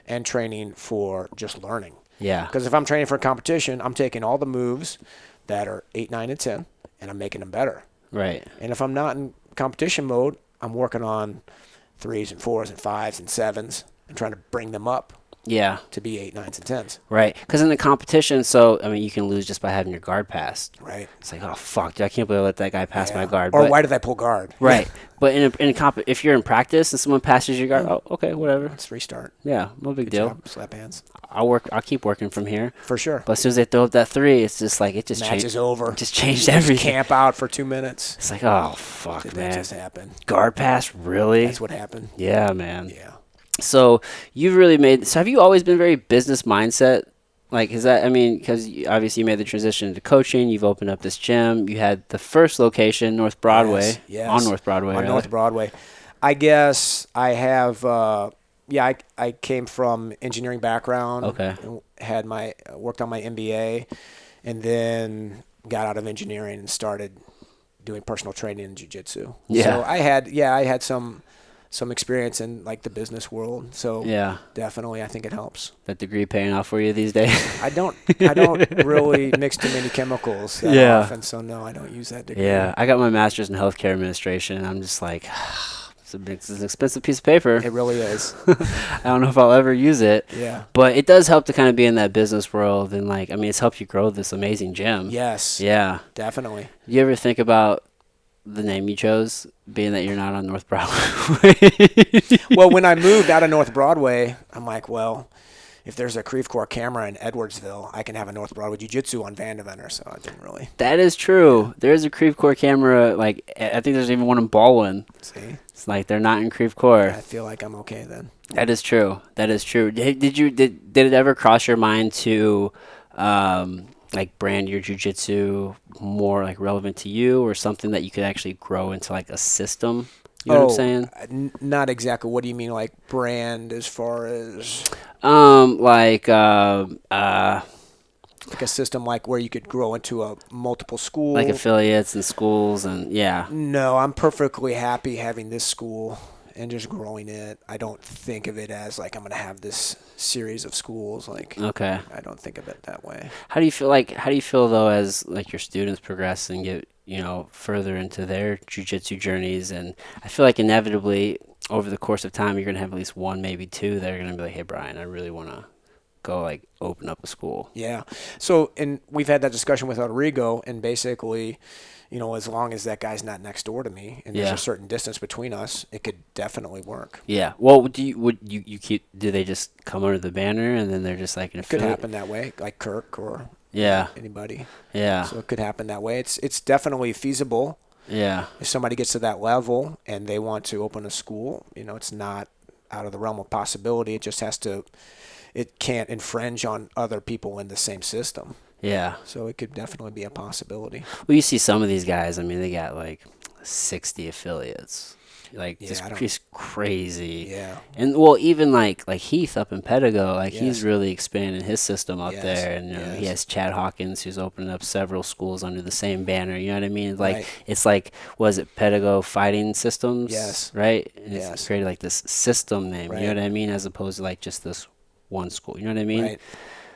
and training for just learning. Yeah. Because if I'm training for a competition, I'm taking all the moves that are 8, 9, and 10, and I'm making them better. Right. And if I'm not in competition mode, I'm working on 3s and 4s and 5s and 7s and trying to bring them up. Yeah. To be 8, 9s, and 10s. Right. Because in the competition, so, I mean, you can lose just by having your guard passed. Right. It's like, oh, fuck, dude, I can't believe I let that guy pass my guard. Or why did I pull guard? Right. But if you're in practice and someone passes your guard, oh, okay, whatever. Let's restart. Yeah, no big Good deal. job. Slap hands. I'll keep working from here. For sure. But as soon as they throw up that 3, it's just like, it just changed. Match is over. Just changed everything. Camp out for 2 minutes. It's like, oh, fuck, Did man. that just happen? Guard pass, really? That's what happened. Yeah, man. Yeah. So you've really so have you always been very business mindset? Like, is that, I mean, because obviously you made the transition into coaching, you've opened up this gym, you had the first location, North Broadway, yes. on North Broadway. On North Broadway. I guess I have, I came from engineering background. Okay. And worked on my MBA, and then got out of engineering and started doing personal training in Jiu-Jitsu. Yeah. So I had some experience in like the business world. So yeah, definitely I think it helps. That degree paying off for you these days? I don't really mix too many chemicals that often, so no, I don't use that degree. Yeah, I got my master's in healthcare administration, and I'm just like, it's an expensive piece of paper. It really is. I don't know if I'll ever use it. Yeah. But it does help to kind of be in that business world, and like, I mean, it's helped you grow this amazing gym. Yes. Yeah. Definitely. You ever think about the name you chose, being that you're not on North Broadway? Well, when I moved out of North Broadway, I'm like, well, if there's a Creve Coeur camera in Edwardsville, I can have a North Broadway Jiu-Jitsu on Vandeventer, so I didn't really. That is true. There is a Creve Coeur camera, like, I think there's even one in Baldwin. See? It's like they're not in Creve Coeur. I feel like I'm okay then. That is true. That is true. Did it ever cross your mind to like brand your jiu-jitsu more like relevant to you, or something that you could actually grow into like a system? You know what I'm saying? Not exactly. What do you mean, like brand as far as? Like a system like where you could grow into a multiple school, like affiliates and schools, and yeah. No, I'm perfectly happy having this school and just growing it. I don't think of it as like I'm going to have this series of schools. Like, okay, I don't think of it that way. How do you feel though, as like your students progress and get, you know, further into their jiu-jitsu journeys? And I feel like inevitably over the course of time, you're going to have at least one, maybe two that are going to be like, hey, Bryan, I really want to go like open up a school. Yeah. So, and we've had that discussion with Rodrigo, and basically, you know, as long as that guy's not next door to me and there's a certain distance between us, it could definitely work. Yeah. Well, do they just come under the banner and then they're just like an affiliate? It could happen that way, like Kirk or anybody. Yeah. So it could happen that way. It's definitely feasible. Yeah. If somebody gets to that level and they want to open a school, you know, it's not out of the realm of possibility. It just has to, it can't infringe on other people in the same system. Yeah. So it could definitely be a possibility. Well, you see some of these guys, I mean, they got like 60 affiliates. Like, just crazy. Yeah. And, well, even like Heath up in Pedigo, like, Yes. he's really expanding his system up Yes. there. And, he has Chad Hawkins, who's opening up several schools under the same banner. You know what I mean? Like, it's like, was it Pedigo Fighting Systems? Yes. Right? And it's created like this system name. You know what I mean? As opposed to like just this one school. You know what I mean? Right.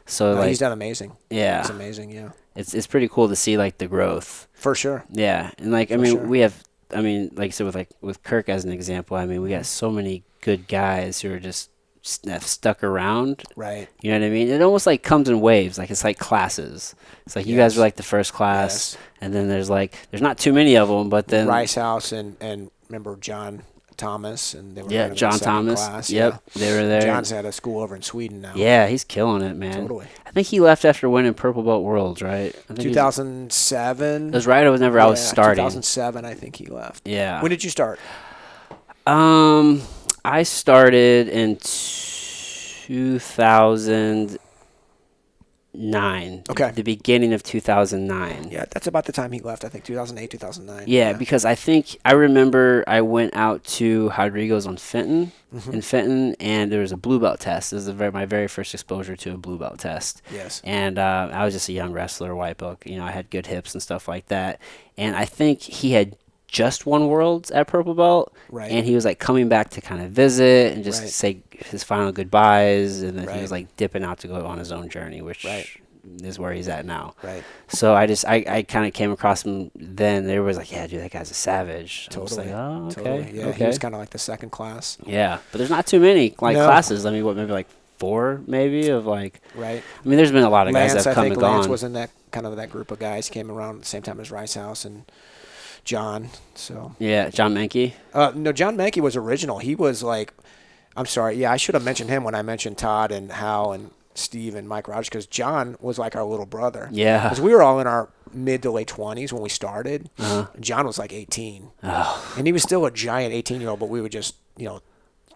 So, like, he's done amazing. Yeah. He's amazing, yeah. It's pretty cool to see, like, the growth. For sure. Yeah. And, like, I mean, we have, I mean, like I said, with Kirk as an example, I mean, we got so many good guys who are just stuck around. Right. You know what I mean? It almost, like, comes in waves. Like, it's like classes. It's like you guys are, like, the first class. And then there's not too many of them, but then. Rice House and remember John Thomas, and they were John Thomas. Class. Yep, they were there. John's at a school over in Sweden now. Yeah, he's killing it, man. Totally. I think he left after winning Purple Belt Worlds, right? I think 2007. It was right. It was never. I was starting. 2007, I think he left. Yeah. When did you start? I started in 2009. Okay. The beginning of 2009. Yeah, that's about the time he left. I think 2008, 2009. Yeah, because I remember I went out to Rodrigo's on Fenton, and there was a blue belt test. This is my very first exposure to a blue belt test. Yes. And I was just a young wrestler, white belt. I had good hips and stuff like that. And I think he had just won Worlds at Purple Belt. Right. And he was like coming back to kind of visit and just say his final goodbyes. And then he was like dipping out to go on his own journey, which is where he's at now. Right. So I kind of came across him then. They were like, yeah, dude, that guy's a savage. Totally. I was like, oh, okay. Totally. Yeah, okay. he was kind of like the second class. Yeah. But there's not too many classes. I mean, maybe like 4 maybe of like. Right. I mean, there's been a lot of guys Lance, that have come and gone. Lance was in that kind of that group of guys, came around at the same time as Rice House and John. So yeah, John Menke. No, John Menke was original. He was like, I'm sorry. Yeah, I should have mentioned him when I mentioned Todd and Hal and Steve and Mike Rogers, because John was like our little brother. Yeah. Because we were all in our mid to late 20s when we started. Uh-huh. John was like 18. Oh. And he was still a giant 18-year-old, but we would just,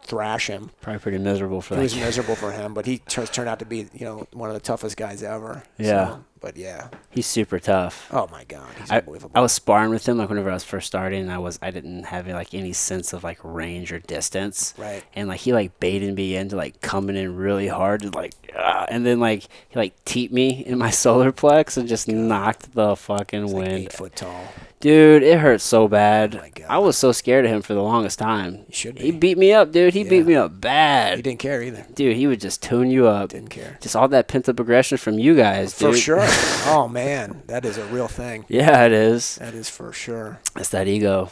thrash him. Probably pretty miserable for that. It was miserable for him, but he turned out to be, one of the toughest guys ever. Yeah. So, but yeah. He's super tough. Oh my God, he's unbelievable. I was sparring with him like whenever I was first starting, and I didn't have like any sense of like range or distance. Right. And like he like baited me into like coming in really hard, and then like he like teeped me in my solar plex and just knocked the fucking wind. Like 8 foot tall. Dude, it hurt so bad. Oh my God. I was so scared of him for the longest time. He should be. He beat me up, dude. He beat me up bad. He didn't care either. Dude, he would just tune you up. Didn't care. Just all that pent-up aggression from you guys, dude. For sure. Oh, man. That is a real thing. Yeah, it is. That is for sure. That's that ego.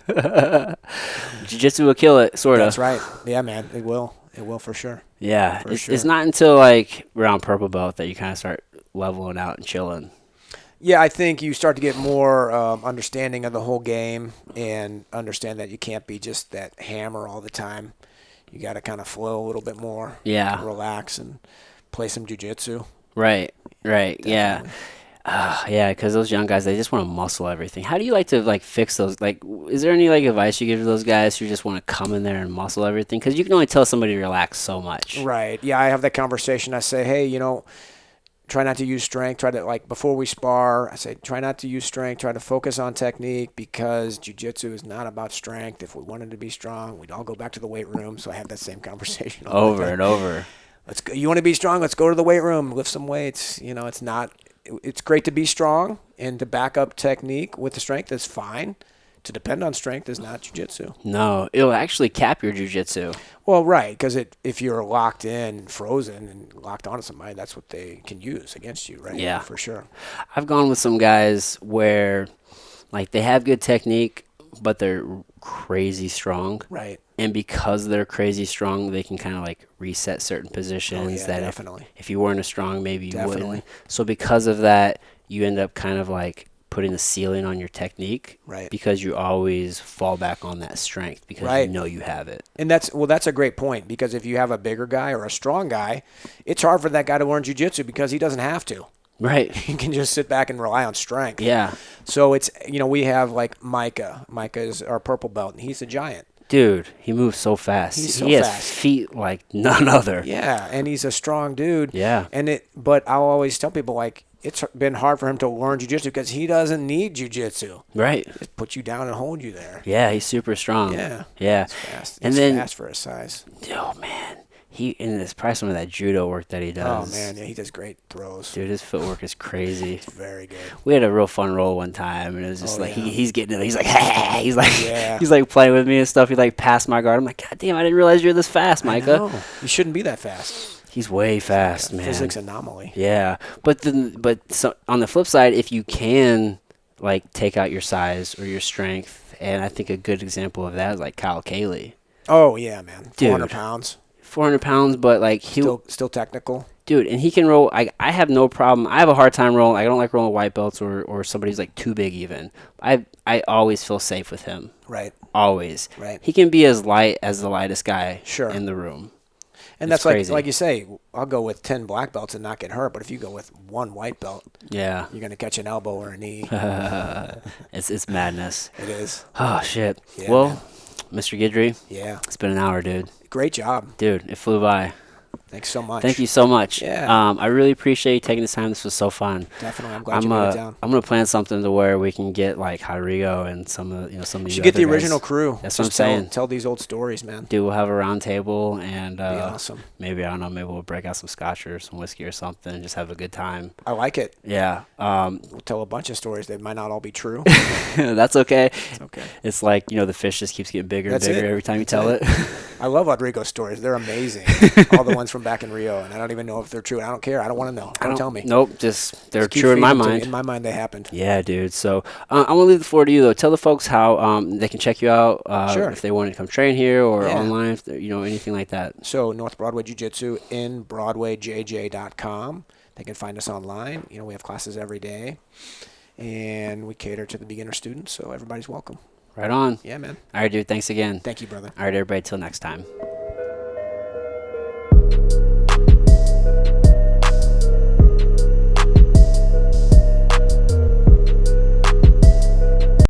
Jiu-Jitsu will kill it, sort of. That's right. Yeah, man. It will. It will for sure. Yeah. It's not until, like, around purple belt that you kind of start leveling out and chilling. Yeah, I think you start to get more understanding of the whole game and understand that you can't be just that hammer all the time. You got to kind of flow a little bit more. Yeah. Relax and play some jiu-jitsu. Right. Definitely. Yeah. Yeah, because those young guys, they just want to muscle everything. How do you like to like fix those? Like, is there any like advice you give to those guys who just want to come in there and muscle everything? Because you can only tell somebody to relax so much. Right. Yeah, I have that conversation. I say, hey, try not to use strength. Try to, like, before we spar, I say, try not to use strength. Try to focus on technique, because jiu-jitsu is not about strength. If we wanted to be strong, we'd all go back to the weight room. So I have that same conversation over and over. Let's go. You want to be strong? Let's go to the weight room, lift some weights. It's not. It's great to be strong and to back up technique with the strength. That's fine. To depend on strength is not jiu-jitsu. No, it'll actually cap your jiu-jitsu. Well, right, because if you're locked in, frozen, and locked onto somebody, that's what they can use against you, right? Yeah. For sure. I've gone with some guys where, like, they have good technique, but they're crazy strong. Right. And because they're crazy strong, they can kind of, like, reset certain positions that definitely. If you weren't as strong, maybe you Definitely. wouldn't. So because of that, you end up kind of, like, putting a ceiling on your technique, right? Because you always fall back on that strength because you know you have it. And that's a great point, because if you have a bigger guy or a strong guy, it's hard for that guy to learn jiu-jitsu because he doesn't have to. Right. He can just sit back and rely on strength. Yeah. So it's, we have like Micah. Micah is our purple belt, and he's a giant. Dude, he moves so fast. He has feet like none other. Yeah, and he's a strong dude. Yeah. But I'll always tell people, like, it's been hard for him to learn jiu-jitsu because he doesn't need jiu-jitsu. Right. Just put you down and hold you there. Yeah, he's super strong. Yeah. Yeah. He's fast. And he's then, fast for his size. Oh, man. It's probably some of that judo work that he does. Oh, man. Yeah, he does great throws. Dude, his footwork is crazy. It's very good. We had a real fun roll one time, and it was just he's getting it. He's like, hey, he's like playing with me and stuff. He like passed my guard. I'm like, God damn, I didn't realize you're this fast, Micah. You shouldn't be that fast. He's way fast, man. Physics anomaly. Yeah, but on the flip side, if you can like take out your size or your strength, and I think a good example of that is like Kyle Cayley. Oh yeah, man. 400 Dude, pounds. 400 pounds, but like still technical. Dude, and he can roll. I have no problem. I have a hard time rolling. I don't like rolling white belts or somebody's like too big even. I always feel safe with him. Right. Always. Right. He can be as light as the lightest guy sure. in the room. And it's that's like you say, I'll go with 10 black belts and not get hurt, but if you go with one white belt, yeah, you're going to catch an elbow or a knee. It's madness. It is. Oh, shit. Yeah, well, man. Mr. Guidry, yeah, it's been an hour, dude. Great job. Dude, it flew by. Thanks so much. Thank you so much. Yeah. I really appreciate you taking this time. This was so fun. Definitely. I'm glad you made it down. I'm gonna plan something to where we can get like Rodrigo and some of you should get the original crew. That's what I'm saying. Tell these old stories, man. Dude, we'll have a round table and be awesome. Maybe I don't know. Maybe we'll break out some scotch or some whiskey or something and just have a good time. I like it. Yeah. We'll tell a bunch of stories that might not all be true. That's okay. It's okay. It's like the fish just keeps getting bigger and bigger every time you tell it. I love Rodrigo's stories. They're amazing. All the ones from back in Rio, and I don't even know if they're true. I don't care. I don't want to know. Don't tell me. Nope. They're true in my mind. In my mind, they happened. Yeah, dude. So I want to leave the floor to you though. Tell the folks how they can check you out. Sure. If they want to come train here or online, if anything like that. So North Broadway Jiu-Jitsu in BroadwayJJ.com. They can find us online. We have classes every day, and we cater to the beginner students, so everybody's welcome. Right on. Yeah, man. All right, dude. Thanks again. Thank you, brother. All right, everybody. Till next time.